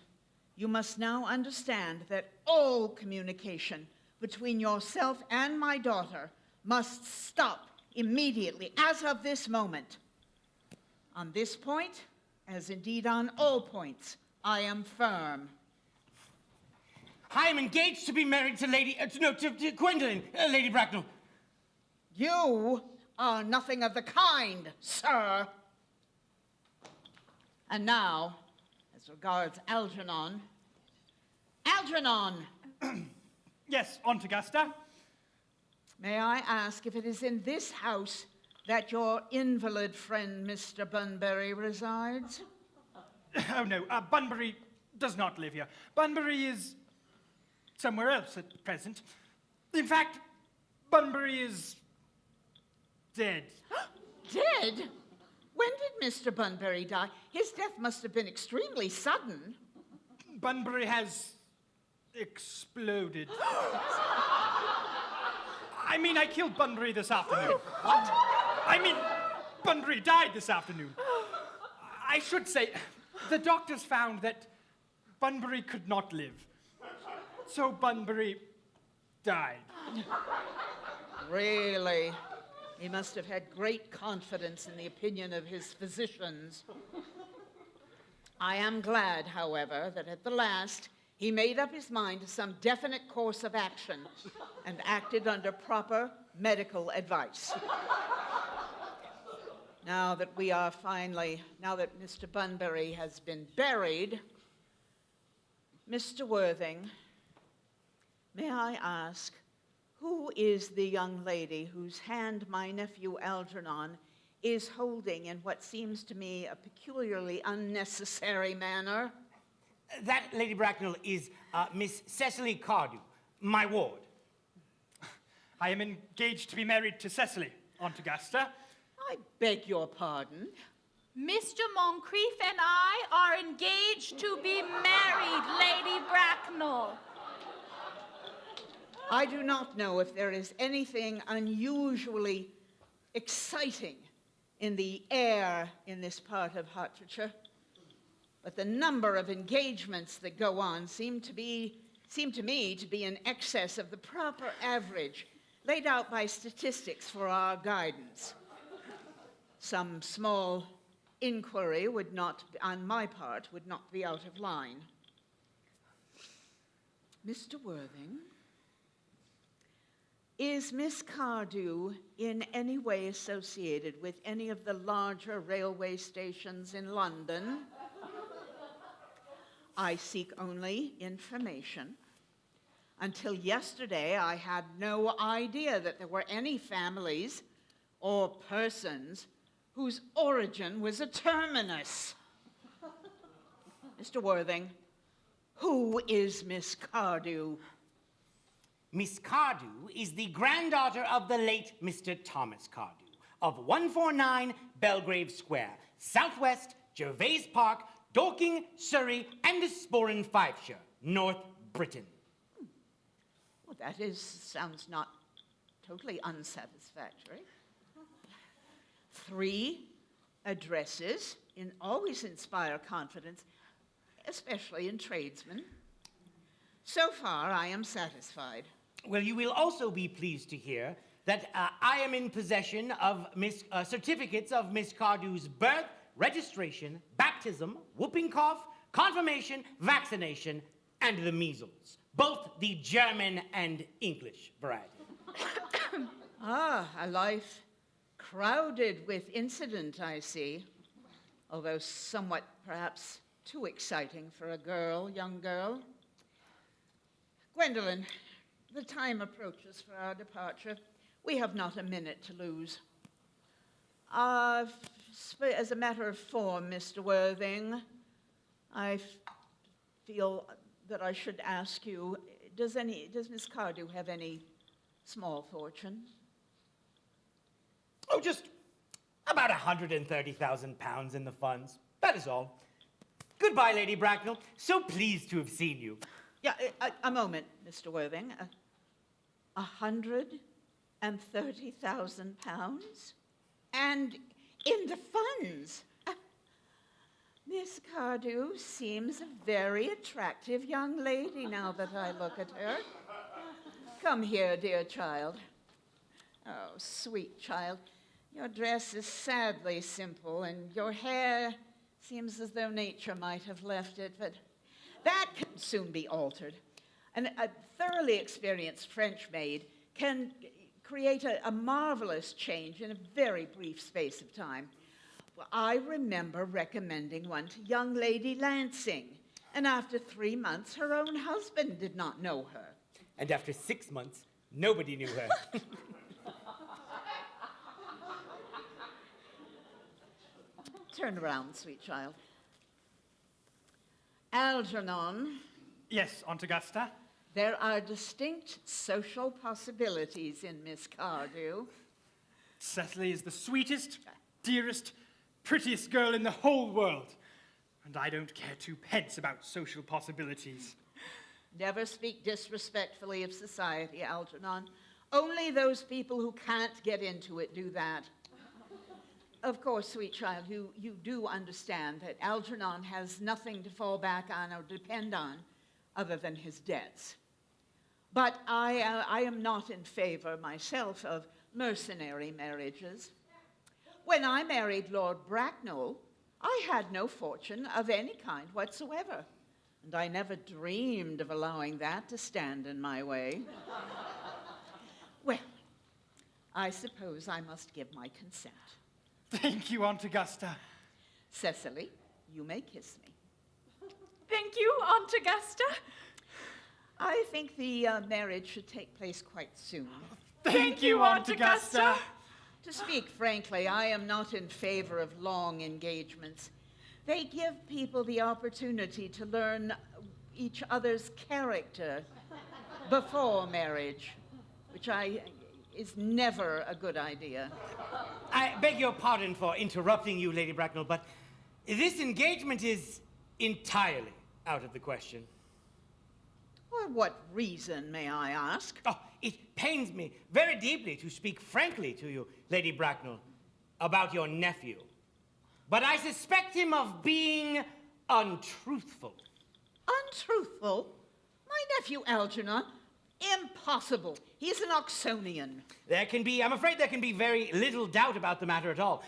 you must now understand that all communication between yourself and my daughter must stop immediately, as of this moment. On this point, as indeed on all points, I am firm. I am engaged to be married to to Gwendolen, Lady Bracknell. You are nothing of the kind, sir. And now, as regards Algernon. Algernon! Yes, Aunt Augusta. May I ask if it is in this house that your invalid friend, Mr. Bunbury, resides? Oh, no, Bunbury does not live here. Bunbury is somewhere else at present. In fact, Bunbury is dead. Dead? When did Mr. Bunbury die? His death must have been extremely sudden. Bunbury has exploded. I mean, I killed Bunbury this afternoon. What? I mean, Bunbury died this afternoon. I should say, the doctors found that Bunbury could not live. So Bunbury died. Really? He must have had great confidence in the opinion of his physicians. I am glad, however, that at the last he made up his mind to some definite course of action and acted under proper medical advice. Now that Mr. Bunbury has been buried, Mr. Worthing, may I ask, who is the young lady whose hand my nephew Algernon is holding in what seems to me a peculiarly unnecessary manner? That, Lady Bracknell, is Miss Cecily Cardew, my ward. I am engaged to be married to Cecily, Aunt Augusta. I beg your pardon. Mr. Moncrief and I are engaged to be married, Lady Bracknell. I do not know if there is anything unusually exciting in the air in this part of Hertfordshire, but the number of engagements that go on seem to me to be in excess of the proper average laid out by statistics for our guidance. Some small inquiry on my part, would not be out of line. Mr. Worthing, is Miss Cardew in any way associated with any of the larger railway stations in London? I seek only information. Until yesterday, I had no idea that there were any families or persons whose origin was a terminus. Mr. Worthing, who is Miss Cardew? Miss Cardew is the granddaughter of the late Mr. Thomas Cardew of 149 Belgrave Square, Southwest, Gervais Park, Dorking, Surrey, and Sporran, Fifeshire, North Britain. Well, sounds not totally unsatisfactory. 3 addresses always inspire confidence, especially in tradesmen. So far, I am satisfied. Well, you will also be pleased to hear that I am in possession of certificates of Miss Cardew's birth, registration, baptism, whooping cough, confirmation, vaccination, and the measles. Both the German and English variety. A life crowded with incident, I see. Although somewhat, perhaps, too exciting for a young girl. Gwendolen, the time approaches for our departure. We have not a minute to lose. As a matter of form, Mr. Worthing, I feel that I should ask you, does Miss Cardew have any small fortune? Oh, just about £130,000 in the funds. That is all. Goodbye, Lady Bracknell. So pleased to have seen you. Yeah, a moment, Mr. Worthing. £130,000? And in the funds? Miss Cardew seems a very attractive young lady now that I look at her. Come here, dear child. Oh, sweet child. Your dress is sadly simple, and your hair seems as though nature might have left it, but that can soon be altered. And a thoroughly experienced French maid can create a marvelous change in a very brief space of time. Well, I remember recommending one to young Lady Lansing, and after 3 months, her own husband did not know her. And after 6 months, nobody knew her. Turn around, sweet child. Algernon, Yes, Aunt Augusta? there are distinct social possibilities in Miss Cardew. Cecily is the sweetest, dearest, prettiest girl in the whole world. And I don't care 2 pence about social possibilities. Never speak disrespectfully of society, Algernon. Only those people who can't get into it do that. Of course, sweet child, you do understand that Algernon has nothing to fall back on or depend on other than his debts. But I am not in favor myself of mercenary marriages. When I married Lord Bracknell, I had no fortune of any kind whatsoever, and I never dreamed of allowing that to stand in my way. Well, I suppose I must give my consent. Thank you, Aunt Augusta. Cecily, you may kiss me. Thank you, Aunt Augusta. I think the marriage should take place quite soon. Thank you, Aunt Augusta. To speak frankly, I am not in favor of long engagements. They give people the opportunity to learn each other's character before marriage, which is never a good idea. I beg your pardon for interrupting you, Lady Bracknell, but this engagement is entirely out of the question. For what reason, may I ask? Oh, it pains me very deeply to speak frankly to you, Lady Bracknell, about your nephew. But I suspect him of being untruthful. Untruthful? My nephew Algernon? Impossible. He's an Oxonian. I'm afraid there can be very little doubt about the matter at all.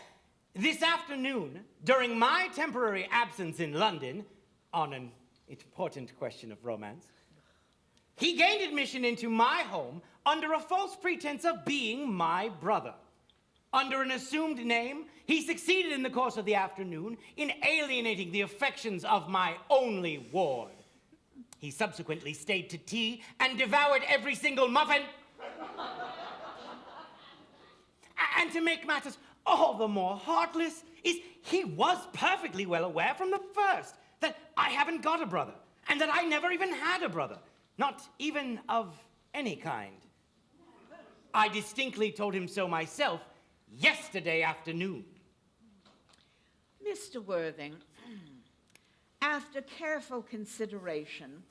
This afternoon, during my temporary absence in London, on an important question of romance, he gained admission into my home under a false pretense of being my brother. Under an assumed name, he succeeded in the course of the afternoon in alienating the affections of my only ward. He subsequently stayed to tea and devoured every single muffin. And to make matters all the more heartless is he was perfectly well aware from the first that I haven't got a brother, and that I never even had a brother, not even of any kind. I distinctly told him so myself yesterday afternoon. Mr. Worthing, after careful consideration,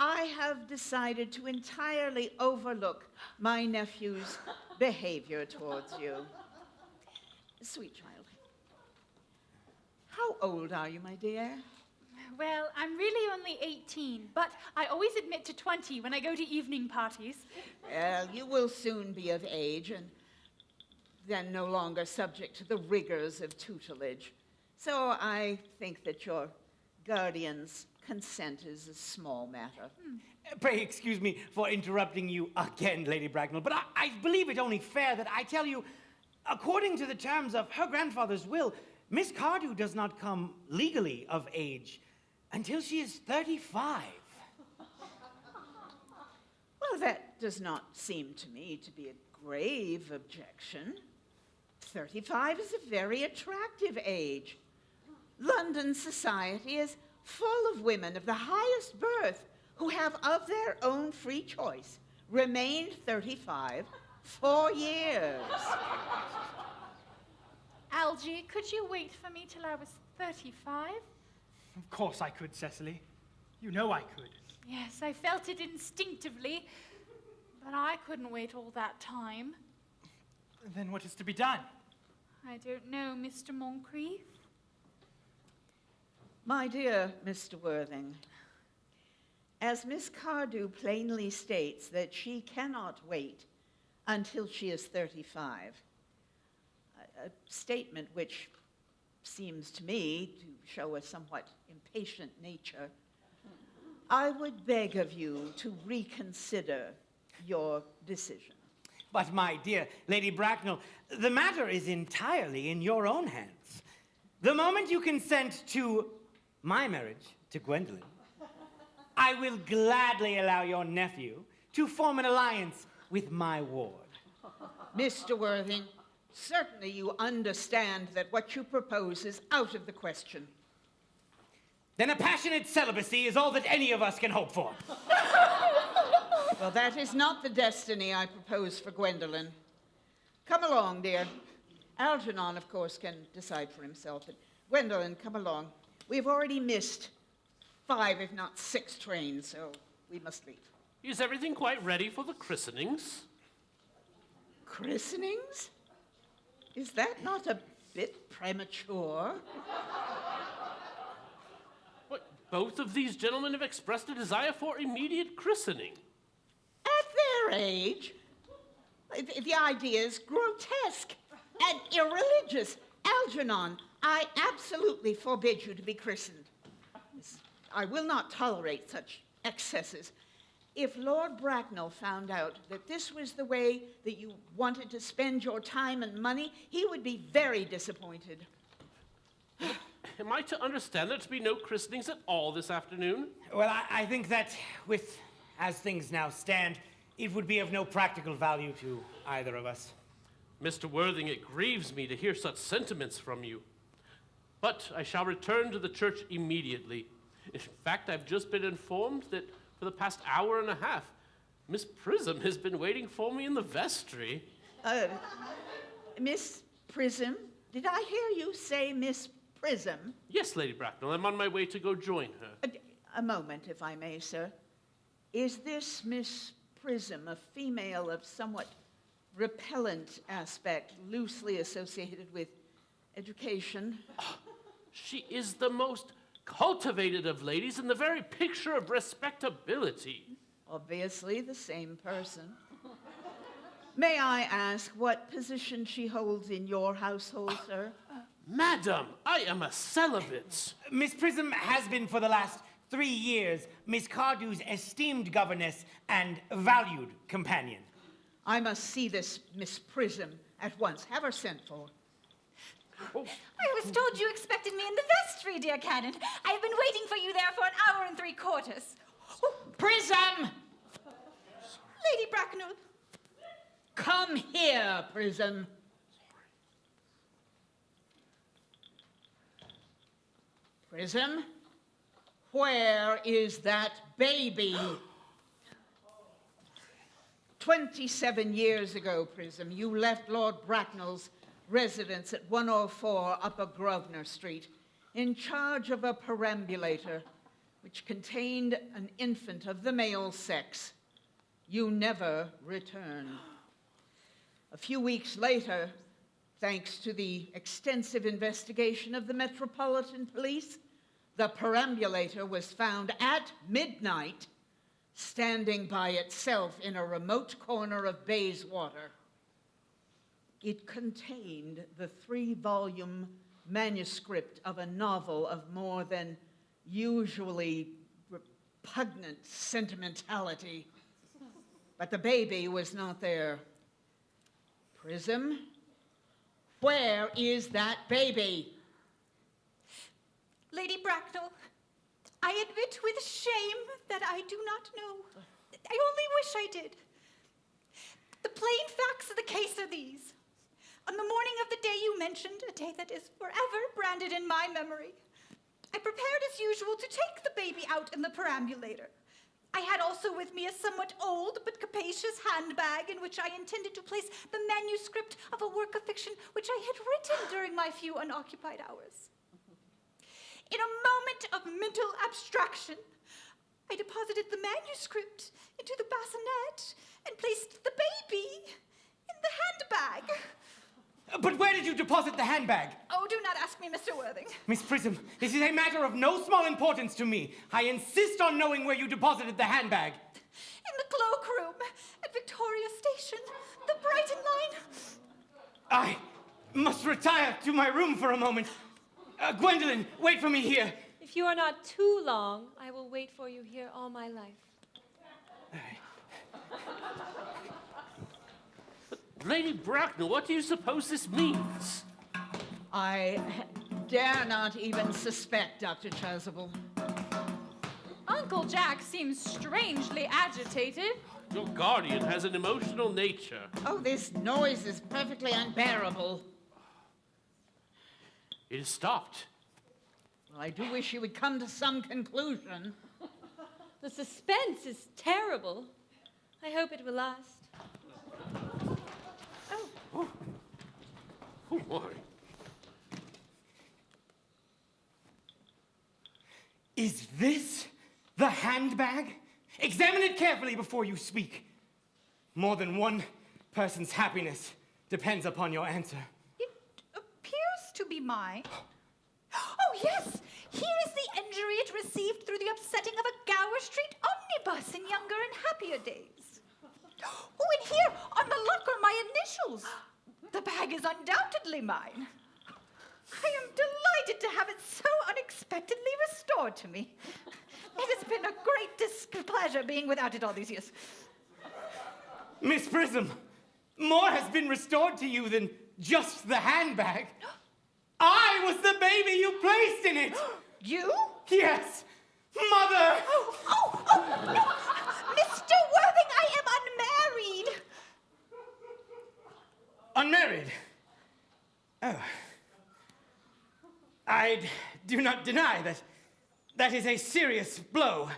I have decided to entirely overlook my nephew's behavior towards you. Sweet child, how old are you, my dear? Well, I'm really only 18, but I always admit to 20 when I go to evening parties. Well, you will soon be of age and then no longer subject to the rigors of tutelage. So I think that your guardian's consent is a small matter. Pray excuse me for interrupting you again, Lady Bracknell, but I believe it only fair that I tell you, according to the terms of her grandfather's will, Miss Cardew does not come legally of age until she is 35. Well, that does not seem to me to be a grave objection. 35 is a very attractive age. London society is full of women of the highest birth who have, of their own free choice, remained 35 for years. Algie, could you wait for me till I was 35? Of course I could, Cecily. You know I could. Yes, I felt it instinctively, but I couldn't wait all that time. Then what is to be done? I don't know, Mr. Moncrief. My dear Mr. Worthing, as Miss Cardew plainly states that she cannot wait until she is 35, a statement which seems to me to show a somewhat impatient nature, I would beg of you to reconsider your decision. But my dear Lady Bracknell, the matter is entirely in your own hands. The moment you consent to my marriage to Gwendolen, I will gladly allow your nephew to form an alliance with my ward. Mr. Worthing, certainly you understand that what you propose is out of the question. Then a passionate celibacy is all that any of us can hope for. Well, that is not the destiny I propose for Gwendolen. Come along, dear. Algernon, of course, can decide for himself, but Gwendolen, come along. We've already missed 5, if not 6 trains, so we must leave. Is everything quite ready for the christenings? Christenings? Is that not a bit premature? What, both of these gentlemen have expressed a desire for immediate christening. At their age? The idea is grotesque and irreligious. Algernon, I absolutely forbid you to be christened. I will not tolerate such excesses. If Lord Bracknell found out that this was the way that you wanted to spend your time and money, he would be very disappointed. Am I to understand there to be no christenings at all this afternoon? Well, I think that as things now stand, it would be of no practical value to either of us. Mr. Worthing, it grieves me to hear such sentiments from you. But I shall return to the church immediately. In fact, I've just been informed that for the past hour and a half, Miss Prism has been waiting for me in the vestry. Miss Prism? Did I hear you say Miss Prism? Yes, Lady Bracknell, I'm on my way to go join her. A moment, if I may, sir. Is this Miss Prism a female of somewhat repellent aspect, loosely associated with education? She is the most cultivated of ladies and the very picture of respectability. Obviously the same person. May I ask what position she holds in your household, sir? Madam, I am a celibate. Miss Prism has been for the last 3 years Miss Cardew's esteemed governess and valued companion. I must see this Miss Prism at once. Have her sent for. I was told you expected me in the vestry, dear Canon. I have been waiting for you there for 1 hour and 3/4. Prism! Lady Bracknell. Come here, Prism. Prism, where is that baby? 27 years ago, Prism, you left Lord Bracknell's residence at 104 Upper Grosvenor Street in charge of a perambulator which contained an infant of the male sex. You never returned. A few weeks later, thanks to the extensive investigation of the Metropolitan Police, the perambulator was found at midnight, standing by itself in a remote corner of Bayswater. It contained the 3-volume manuscript of a novel of more than usually repugnant sentimentality. But the baby was not there. Prism, where is that baby? Lady Bracknell, I admit with shame that I do not know. I only wish I did. The plain facts of the case are these. On the morning of the day you mentioned, a day that is forever branded in my memory, I prepared as usual to take the baby out in the perambulator. I had also with me a somewhat old but capacious handbag in which I intended to place the manuscript of a work of fiction which I had written during my few unoccupied hours. In a moment of mental abstraction, I deposited the manuscript into the bassinet and placed the baby in the handbag. But where did you deposit the handbag? Oh, do not ask me, Mr. Worthing. Miss Prism, this is a matter of no small importance to me. I insist on knowing where you deposited the handbag. In the cloakroom at Victoria Station, the Brighton line. I must retire to my room for a moment. Gwendolyn, wait for me here. If you are not too long, I will wait for you here all my life. Lady Bracknell, what do you suppose this means? I dare not even suspect, Dr. Chasuble. Uncle Jack seems strangely agitated. Your guardian has an emotional nature. Oh, this noise is perfectly unbearable. It has stopped. Well, I do wish you would come to some conclusion. The suspense is terrible. I hope it will last. Oh, boy. Is this the handbag? Examine it carefully before you speak. More than one person's happiness depends upon your answer. It appears to be mine. Oh, yes! Here is the injury it received through the upsetting of a Gower Street omnibus in younger and happier days. Oh, and here, on the lock are my initials. The bag is undoubtedly mine. I am delighted to have it so unexpectedly restored to me. It has been a great displeasure being without it all these years. Miss Prism, more has been restored to you than just the handbag. I was the baby you placed in it. You? Yes, Mother. No. Mr. Worthing, I am unmarried. Unmarried? Oh. I do not deny that that is a serious blow.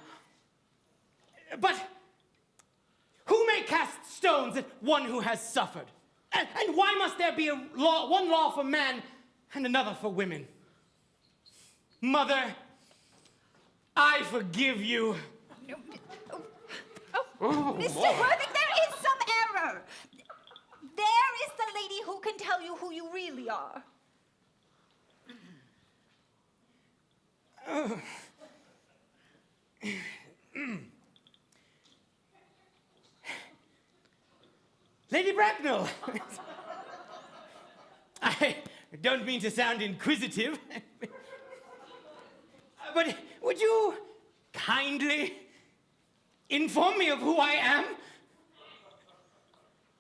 But who may cast stones at one who has suffered? And why must there be one law for man and another for women? Mother, I forgive you. Mr. Worthing, there is some error. There is the lady who can tell you who you really are. Lady Bracknell! I don't mean to sound inquisitive, but would you kindly inform me of who I am?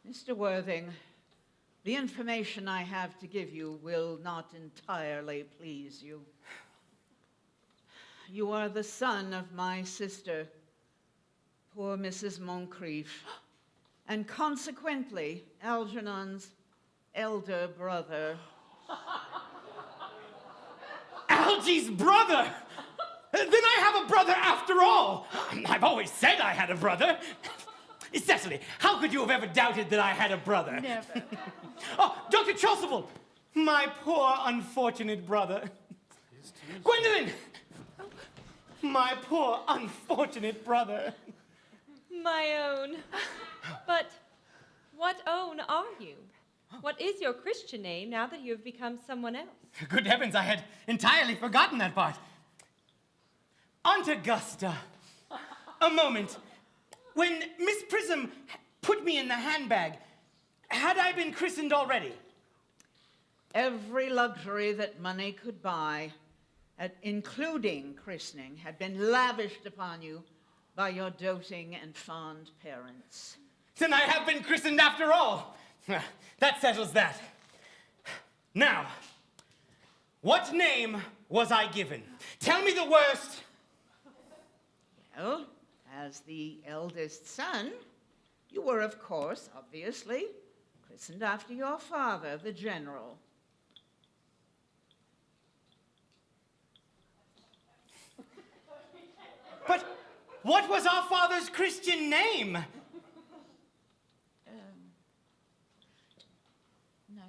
Mr. Worthing, the information I have to give you will not entirely please you. You are the son of my sister, poor Mrs. Moncrief, and consequently, Algernon's elder brother. Algernon! Algy's brother! Then I have a brother after all. I've always said I had a brother. Cecily, how could you have ever doubted that I had a brother? Never. Oh, Dr. Chasuble, my poor unfortunate brother. Gwendolyn, my poor unfortunate brother. My own. But what own are you? What is your Christian name now that you have become someone else? Good heavens, I had entirely forgotten that part. Aunt Augusta, a moment. When Miss Prism put me in the handbag, had I been christened already? Every luxury that money could buy, including christening, had been lavished upon you by your doting and fond parents. Then I have been christened after all. That settles that. Now, what name was I given? Tell me the worst. Well, as the eldest son, you were, of course, obviously, christened after your father, the general. But what was our father's Christian name? No.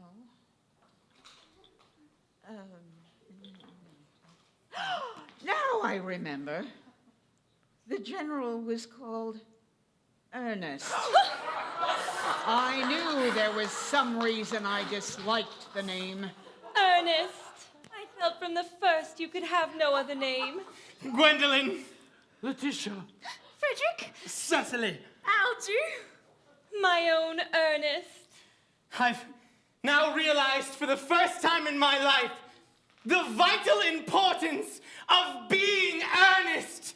Now I remember. The general was called Earnest. I knew there was some reason I disliked the name. Ernest, I felt from the first you could have no other name. Gwendolyn. Letitia. Frederick, Cecily. Algy, my own Ernest. I've now realized for the first time in my life the vital importance of being earnest.